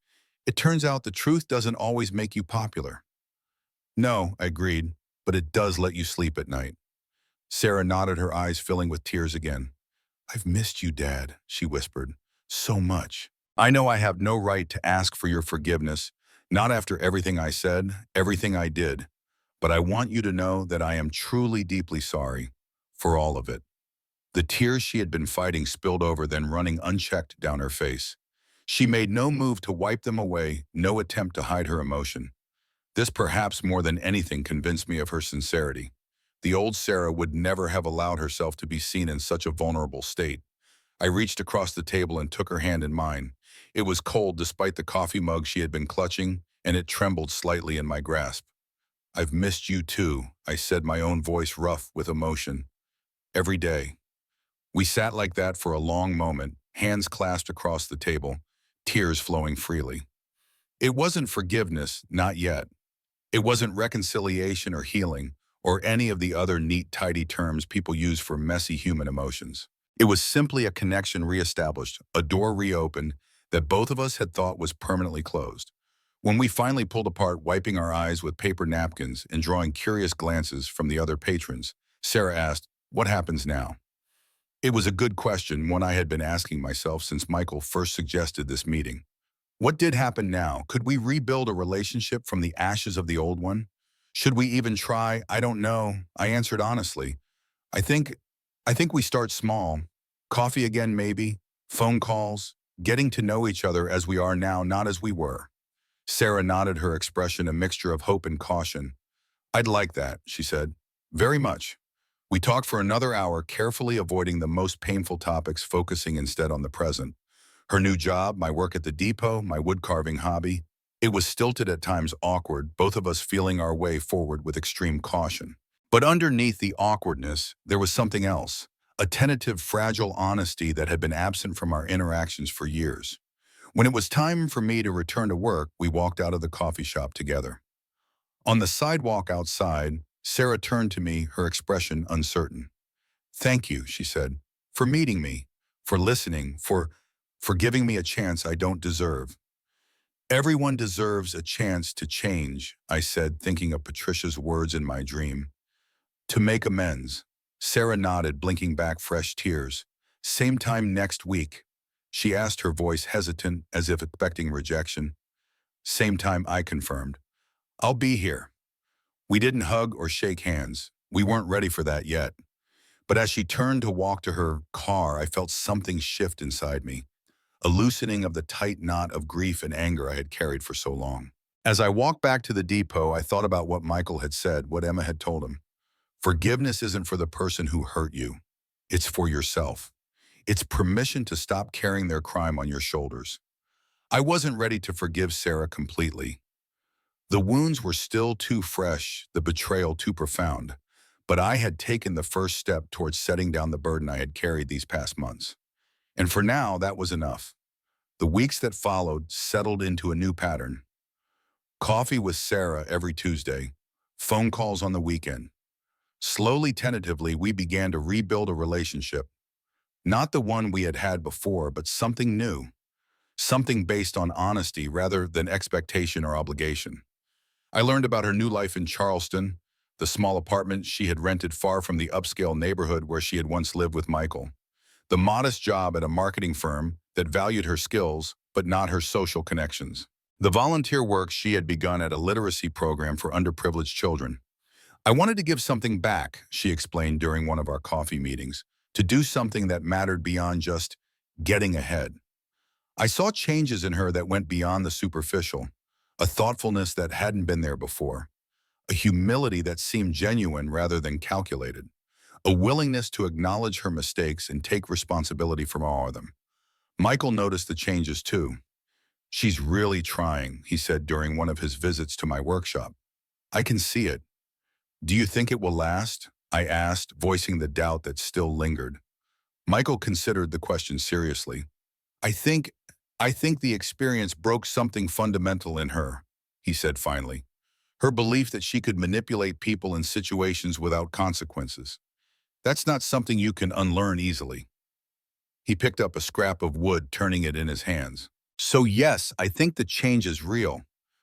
It turns out the truth doesn't always make you popular. No, I agreed, but it does let you sleep at night. Sarah nodded, her eyes filling with tears again. I've missed you, Dad, she whispered. So much. I know I have no right to ask for your forgiveness, not after everything I said, everything I did. But I want you to know that I am truly deeply sorry for all of it. The tears she had been fighting spilled over, then running unchecked down her face. She made no move to wipe them away, no attempt to hide her emotion. This perhaps more than anything convinced me of her sincerity. The old Sarah would never have allowed herself to be seen in such a vulnerable state. I reached across the table and took her hand in mine. It was cold despite the coffee mug she had been clutching, and it trembled slightly in my grasp. I've missed you too, I said, my own voice rough with emotion. Every day. We sat like that for a long moment, hands clasped across the table, tears flowing freely. It wasn't forgiveness, not yet. It wasn't reconciliation or healing, or any of the other neat, tidy terms people use for messy human emotions. It was simply a connection reestablished, a door reopened that both of us had thought was permanently closed. When we finally pulled apart, wiping our eyes with paper napkins and drawing curious glances from the other patrons, Sarah asked, "What happens now?" It was a good question, one I had been asking myself since Michael first suggested this meeting. What did happen now? Could we rebuild a relationship from the ashes of the old one? Should we even try? I don't know. I answered honestly. I think we start small. Coffee again, maybe. Phone calls. Getting to know each other as we are now, not as we were. Sarah nodded, her expression a mixture of hope and caution. I'd like that, she said. Very much. We talked for another hour, carefully avoiding the most painful topics, focusing instead on the present. Her new job, my work at the depot, my wood-carving hobby. It was stilted, at times awkward, both of us feeling our way forward with extreme caution. But underneath the awkwardness, there was something else. a tentative, fragile honesty that had been absent from our interactions for years. When it was time for me to return to work, we walked out of the coffee shop together. On the sidewalk outside, Sarah turned to me, her expression uncertain. "Thank you," she said, "for meeting me, for listening, for giving me a chance I don't deserve." "Everyone deserves a chance to change," I said, thinking of Patricia's words in my dream. "To make amends." Sarah nodded, blinking back fresh tears. "Same time next week?" She asked, her voice hesitant, as if expecting rejection. "Same time," I confirmed. "I'll be here." We didn't hug or shake hands. We weren't ready for that yet. But as she turned to walk to her car, I felt something shift inside me, a loosening of the tight knot of grief and anger I had carried for so long. As I walked back to the depot, I thought about what Michael had said, what Emma had told him. Forgiveness isn't for the person who hurt you. It's for yourself. It's permission to stop carrying their crime on your shoulders. I wasn't ready to forgive Sarah completely. The wounds were still too fresh, the betrayal too profound, but I had taken the first step towards setting down the burden I had carried these past months. And for now, that was enough. The weeks that followed settled into a new pattern. Coffee with Sarah every Tuesday, phone calls on the weekend. Slowly, tentatively, we began to rebuild a relationship. Not the one we had had before, but something new. Something based on honesty rather than expectation or obligation. I learned about her new life in Charleston, the small apartment she had rented far from the upscale neighborhood where she had once lived with Michael. The modest job at a marketing firm that valued her skills, but not her social connections. The volunteer work she had begun at a literacy program for underprivileged children. "I wanted to give something back," she explained during one of our coffee meetings, "to do something that mattered beyond just getting ahead." I saw changes in her that went beyond the superficial, a thoughtfulness that hadn't been there before, a humility that seemed genuine rather than calculated, a willingness to acknowledge her mistakes and take responsibility for all of them. Michael noticed the changes too. "She's really trying," he said during one of his visits to my workshop. "I can see it." "Do you think it will last?" I asked, voicing the doubt that still lingered. Michael considered the question seriously. I think, I think the experience broke something fundamental in her," he said finally. "Her belief that she could manipulate people in situations without consequences. That's not something you can unlearn easily." He picked up a scrap of wood, turning it in his hands. "So yes, I think the change is real,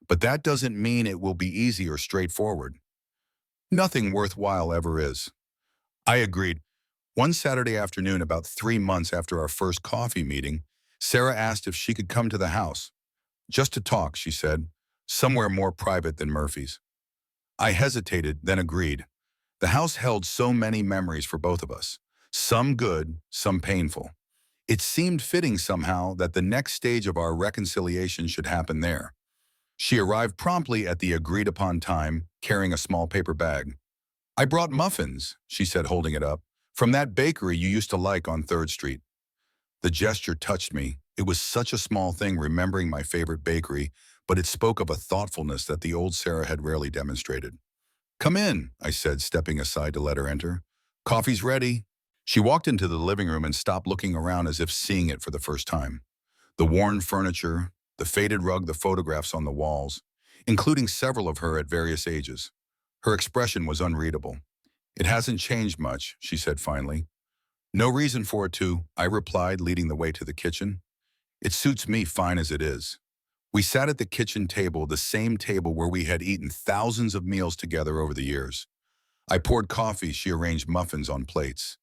but that doesn't mean it will be easy or straightforward. Nothing worthwhile ever is." I agreed. One Saturday afternoon, about 3 months after our first coffee meeting, Sarah asked if she could come to the house. "Just to talk," she said, "somewhere more private than Murphy's." I hesitated, then agreed. The house held so many memories for both of us, some good, some painful. It seemed fitting somehow that the next stage of our reconciliation should happen there. She arrived promptly at the agreed-upon time, carrying a small paper bag. "I brought muffins," she said, holding it up, "from that bakery you used to like on 3rd Street. The gesture touched me. It was such a small thing, remembering my favorite bakery, but it spoke of a thoughtfulness that the old Sarah had rarely demonstrated. "Come in," I said, stepping aside to let her enter. "Coffee's ready." She walked into the living room and stopped, looking around as if seeing it for the first time. The worn furniture, the faded rug, the photographs on the walls, including several of her at various ages. Her expression was unreadable. "It hasn't changed much," she said finally. "No reason for it to," I replied, leading the way to the kitchen. "It suits me fine as it is." We sat at the kitchen table, the same table where we had eaten thousands of meals together over the years. I poured coffee, she arranged muffins on plates.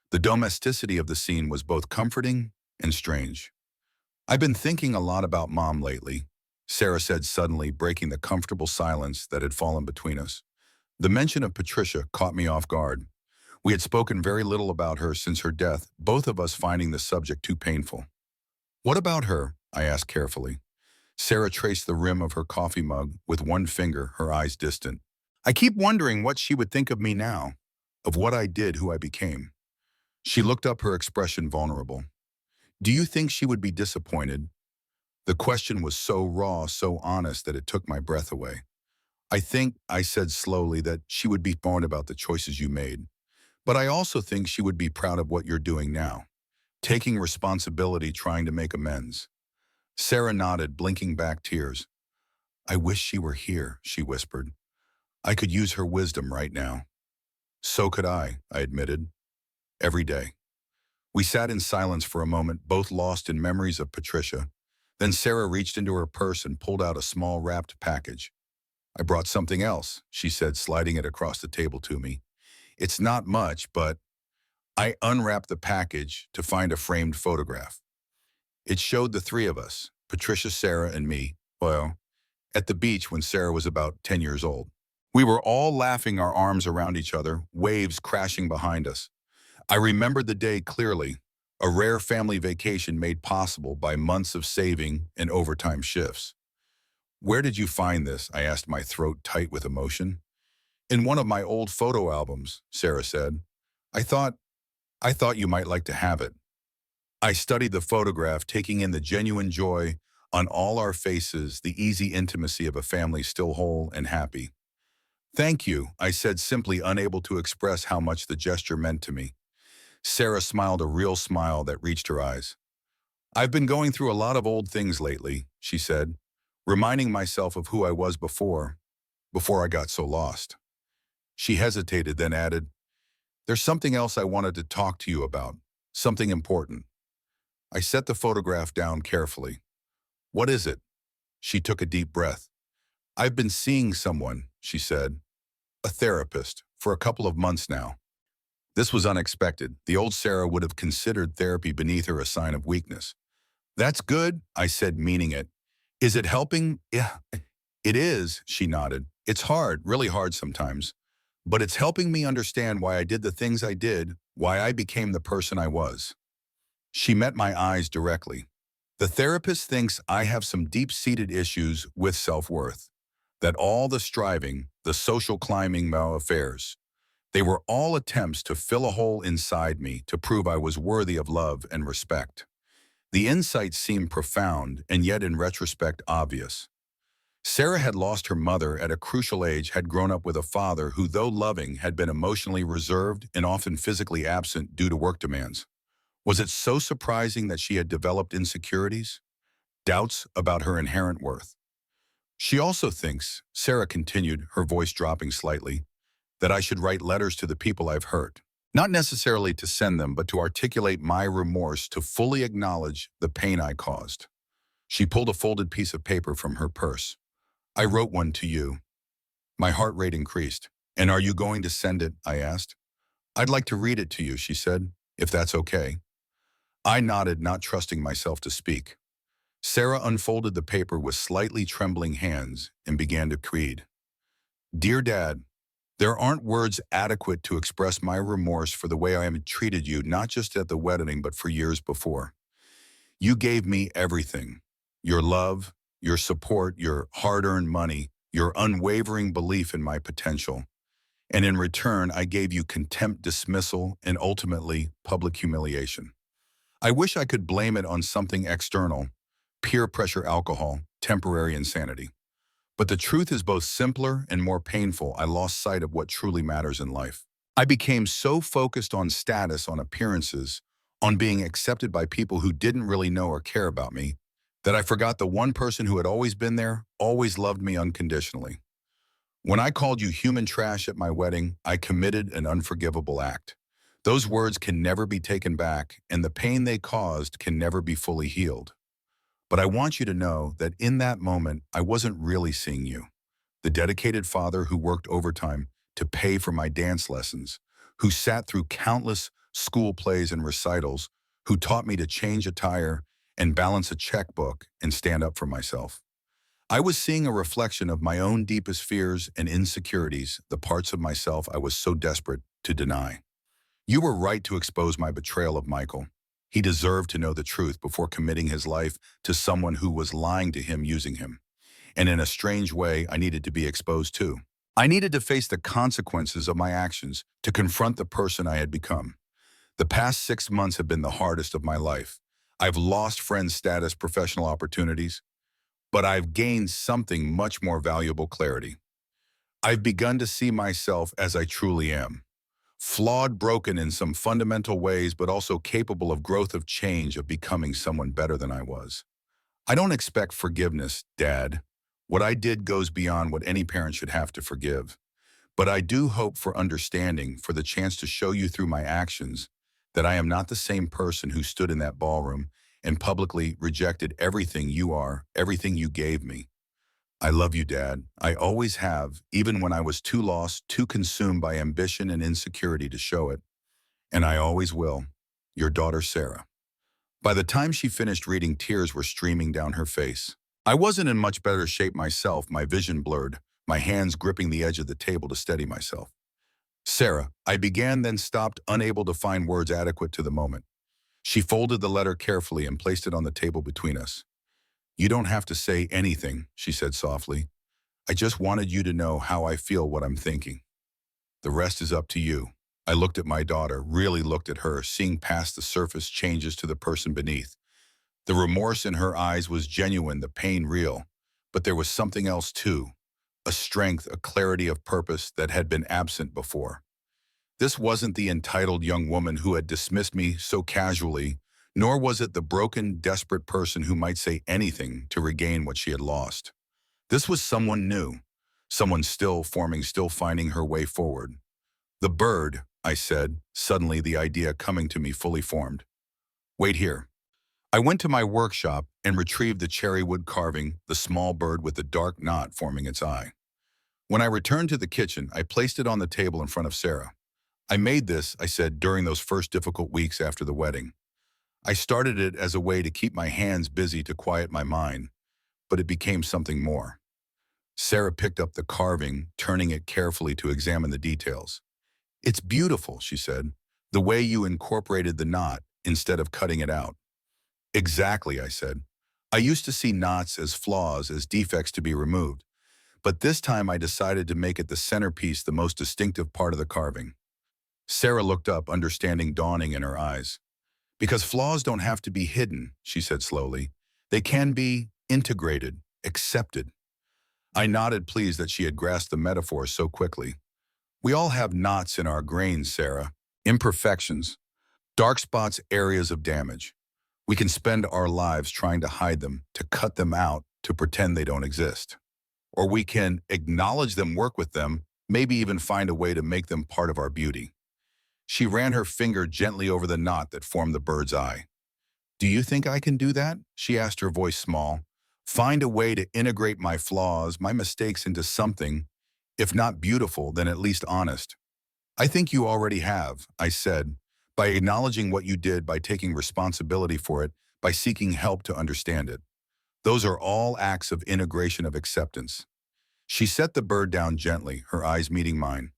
The domesticity of the scene was both comforting and strange. "I've been thinking a lot about Mom lately," Sarah said suddenly, breaking the comfortable silence that had fallen between us. The mention of Patricia caught me off guard. We had spoken very little about her since her death, both of us finding the subject too painful. "What about her?" I asked carefully. Sarah traced the rim of her coffee mug with one finger, her eyes distant. "I keep wondering what she would think of me now, of what I did, who I became." She looked up, her expression vulnerable. "Do you think she would be disappointed?" The question was so raw, so honest that it took my breath away. I think," I said slowly, "that she would be torn about the choices you made. But I also think she would be proud of what you're doing now, taking responsibility, trying to make amends. Sarah nodded, blinking back tears. I wish she were here, she whispered. I could use her wisdom right now. So could I admitted. Every day. We sat in silence for a moment, both lost in memories of Patricia. Then Sarah reached into her purse and pulled out a small wrapped package. I brought something else, she said, sliding it across the table to me. It's not much, but I unwrapped the package to find a framed photograph. It showed the three of us, Patricia, Sarah, and me, well, at the beach when Sarah was about 10 years old. We were all laughing, our arms around each other, waves crashing behind us. I remembered the day clearly, a rare family vacation made possible by months of saving and overtime shifts. Where did you find this? I asked, my throat tight with emotion. In one of my old photo albums, Sarah said. I thought you might like to have it. I studied the photograph, taking in the genuine joy on all our faces, the easy intimacy of a family still whole and happy. Thank you, I said, simply unable to express how much the gesture meant to me. Sarah smiled, a real smile that reached her eyes. I've been going through a lot of old things lately, she said, reminding myself of who I was before I got so lost. She hesitated, then added, there's something else I wanted to talk to you about, something important. I set the photograph down carefully. What is it? She took a deep breath. I've been seeing someone, she said, a therapist, for a couple of months now. This was unexpected. The old Sarah would have considered therapy beneath her a sign of weakness. That's good, I said, meaning it. Is it helping? Yeah, it is, she nodded. It's hard, really hard sometimes. But it's helping me understand why I did the things I did, why I became the person I was. She met my eyes directly. The therapist thinks I have some deep-seated issues with self-worth, that all the striving, the social climbing affairs, they were all attempts to fill a hole inside me to prove I was worthy of love and respect. The insights seemed profound and yet in retrospect obvious. Sarah had lost her mother at a crucial age, had grown up with a father who, though loving, had been emotionally reserved and often physically absent due to work demands. Was it so surprising that she had developed insecurities, doubts about her inherent worth? She also thinks, Sarah continued, her voice dropping slightly, that I should write letters to the people I've hurt. Not necessarily to send them, but to articulate my remorse, to fully acknowledge the pain I caused. She pulled a folded piece of paper from her purse. I wrote one to you. My heart rate increased. And are you going to send it? I asked. I'd like to read it to you, she said, if that's okay. I nodded, not trusting myself to speak. Sarah unfolded the paper with slightly trembling hands and began to read. Dear Dad, there aren't words adequate to express my remorse for the way I have treated you, not just at the wedding, but for years before. You gave me everything. Your love, your support, your hard-earned money, your unwavering belief in my potential. And in return, I gave you contempt, dismissal, and ultimately public humiliation. I wish I could blame it on something external, peer pressure, alcohol, temporary insanity. But the truth is both simpler and more painful. I lost sight of what truly matters in life. I became so focused on status, on appearances, on being accepted by people who didn't really know or care about me, that I forgot the one person who had always been there, always loved me unconditionally. When I called you human trash at my wedding, I committed an unforgivable act. Those words can never be taken back, and the pain they caused can never be fully healed. But I want you to know that in that moment, I wasn't really seeing you. The dedicated father who worked overtime to pay for my dance lessons, who sat through countless school plays and recitals, who taught me to change a tire and balance a checkbook and stand up for myself. I was seeing a reflection of my own deepest fears and insecurities, the parts of myself I was so desperate to deny. You were right to expose my betrayal of Michael. He deserved to know the truth before committing his life to someone who was lying to him, using him. And in a strange way, I needed to be exposed too. I needed to face the consequences of my actions, to confront the person I had become. The past 6 months have been the hardest of my life. I've lost friend status, professional opportunities, but I've gained something much more valuable: clarity. I've begun to see myself as I truly am. Flawed, broken in some fundamental ways, but also capable of growth, of change, of becoming someone better than I was. I don't expect forgiveness, Dad. What I did goes beyond what any parent should have to forgive. But I do hope for understanding, for the chance to show you through my actions that I am not the same person who stood in that ballroom and publicly rejected everything you are, everything you gave me. I love you, Dad. I always have, even when I was too lost, too consumed by ambition and insecurity to show it. And I always will. Your daughter, Sarah. By the time she finished reading, tears were streaming down her face. I wasn't in much better shape myself, my vision blurred, my hands gripping the edge of the table to steady myself. Sarah, I began, then stopped, unable to find words adequate to the moment. She folded the letter carefully and placed it on the table between us. You don't have to say anything, she said softly. I just wanted you to know how I feel, what I'm thinking. The rest is up to you. I looked at my daughter, really looked at her, seeing past the surface changes to the person beneath. The remorse in her eyes was genuine, the pain real. But there was something else too, a strength, a clarity of purpose that had been absent before. This wasn't the entitled young woman who had dismissed me so casually, nor was it the broken, desperate person who might say anything to regain what she had lost. This was someone new, someone still forming, still finding her way forward. The bird, I said, suddenly the idea coming to me fully formed. Wait here. I went to my workshop and retrieved the cherry wood carving, the small bird with the dark knot forming its eye. When I returned to the kitchen, I placed it on the table in front of Sarah. I made this, I said, during those first difficult weeks after the wedding. I started it as a way to keep my hands busy, to quiet my mind, but it became something more. Sarah picked up the carving, turning it carefully to examine the details. It's beautiful, she said, the way you incorporated the knot instead of cutting it out. Exactly, I said. I used to see knots as flaws, as defects to be removed, but this time I decided to make it the centerpiece, the most distinctive part of the carving. Sarah looked up, understanding dawning in her eyes. Because flaws don't have to be hidden, she said slowly. They can be integrated, accepted. I nodded, pleased that she had grasped the metaphor so quickly. We all have knots in our grains, Sarah. Imperfections, dark spots, areas of damage. We can spend our lives trying to hide them, to cut them out, to pretend they don't exist. Or we can acknowledge them, work with them, maybe even find a way to make them part of our beauty. She ran her finger gently over the knot that formed the bird's eye. Do you think I can do that? She asked, her voice small. Find a way to integrate my flaws, my mistakes into something, if not beautiful, then at least honest. I think you already have, I said, by acknowledging what you did, by taking responsibility for it, by seeking help to understand it. Those are all acts of integration, of acceptance. She set the bird down gently, her eyes meeting mine.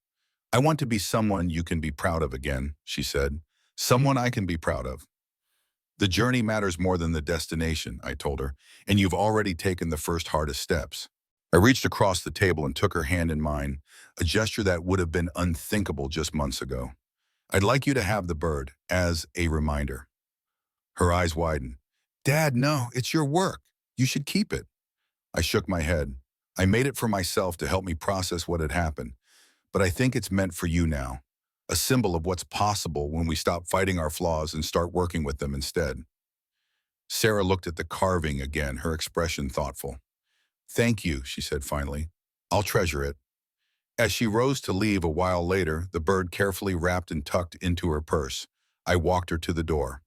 I want to be someone you can be proud of again, she said. Someone I can be proud of. The journey matters more than the destination, I told her, and you've already taken the first hardest steps. I reached across the table and took her hand in mine, a gesture that would have been unthinkable just months ago. I'd like you to have the bird as a reminder. Her eyes widened. Dad, no, it's your work. You should keep it. I shook my head. I made it for myself to help me process what had happened, but I think it's meant for you now. A symbol of what's possible when we stop fighting our flaws and start working with them instead. Sarah looked at the carving again, her expression thoughtful. Thank you, she said finally. I'll treasure it. As she rose to leave a while later, the bird carefully wrapped and tucked into her purse, I walked her to the door.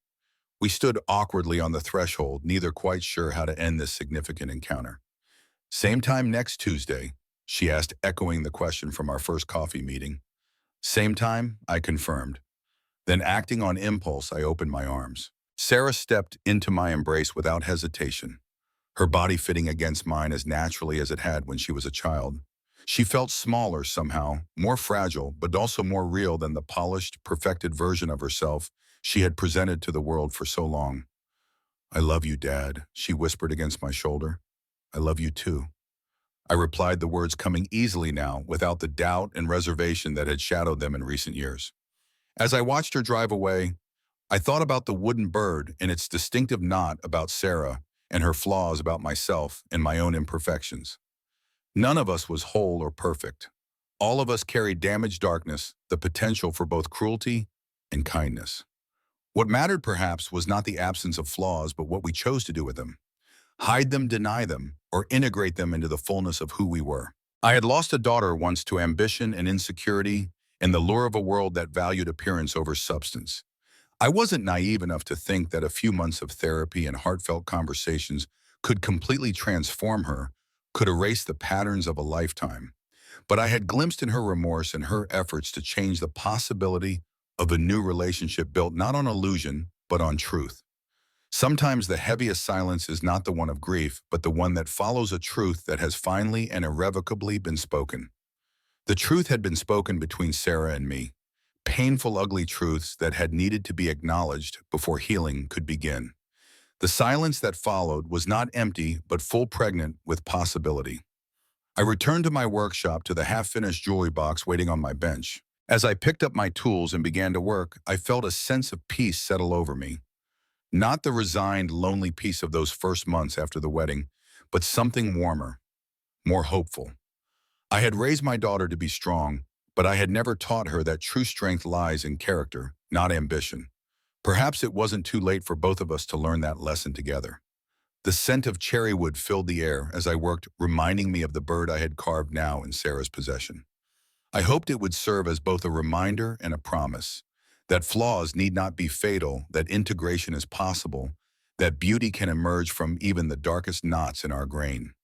We stood awkwardly on the threshold, neither quite sure how to end this significant encounter. Same time next Tuesday, she asked, echoing the question from our first coffee meeting. Same time, I confirmed. Then, acting on impulse, I opened my arms. Sarah stepped into my embrace without hesitation, her body fitting against mine as naturally as it had when she was a child. She felt smaller somehow, more fragile, but also more real than the polished, perfected version of herself she had presented to the world for so long. I love you, Dad, she whispered against my shoulder. I love you too. I replied, the words coming easily now, without the doubt and reservation that had shadowed them in recent years. As I watched her drive away, I thought about the wooden bird and its distinctive knot, about Sarah and her flaws, about myself and my own imperfections. None of us was whole or perfect. All of us carry damaged darkness, the potential for both cruelty and kindness. What mattered perhaps was not the absence of flaws, but what we chose to do with them. Hide them, deny them, or integrate them into the fullness of who we were. I had lost a daughter once to ambition and insecurity and the lure of a world that valued appearance over substance. I wasn't naive enough to think that a few months of therapy and heartfelt conversations could completely transform her, could erase the patterns of a lifetime. But I had glimpsed in her remorse and her efforts to change the possibility of a new relationship built not on illusion, but on truth. Sometimes the heaviest silence is not the one of grief, but the one that follows a truth that has finally and irrevocably been spoken. The truth had been spoken between Sarah and me. Painful, ugly truths that had needed to be acknowledged before healing could begin. The silence that followed was not empty, but full pregnant with possibility. I returned to my workshop to the half-finished jewelry box waiting on my bench. As I picked up my tools and began to work, I felt a sense of peace settle over me. Not the resigned, lonely peace of those first months after the wedding, but something warmer, more hopeful. I had raised my daughter to be strong, but I had never taught her that true strength lies in character, not ambition. Perhaps it wasn't too late for both of us to learn that lesson together. The scent of cherry wood filled the air as I worked, reminding me of the bird I had carved now in Sarah's possession. I hoped it would serve as both a reminder and a promise that flaws need not be fatal, that integration is possible, that beauty can emerge from even the darkest knots in our grain.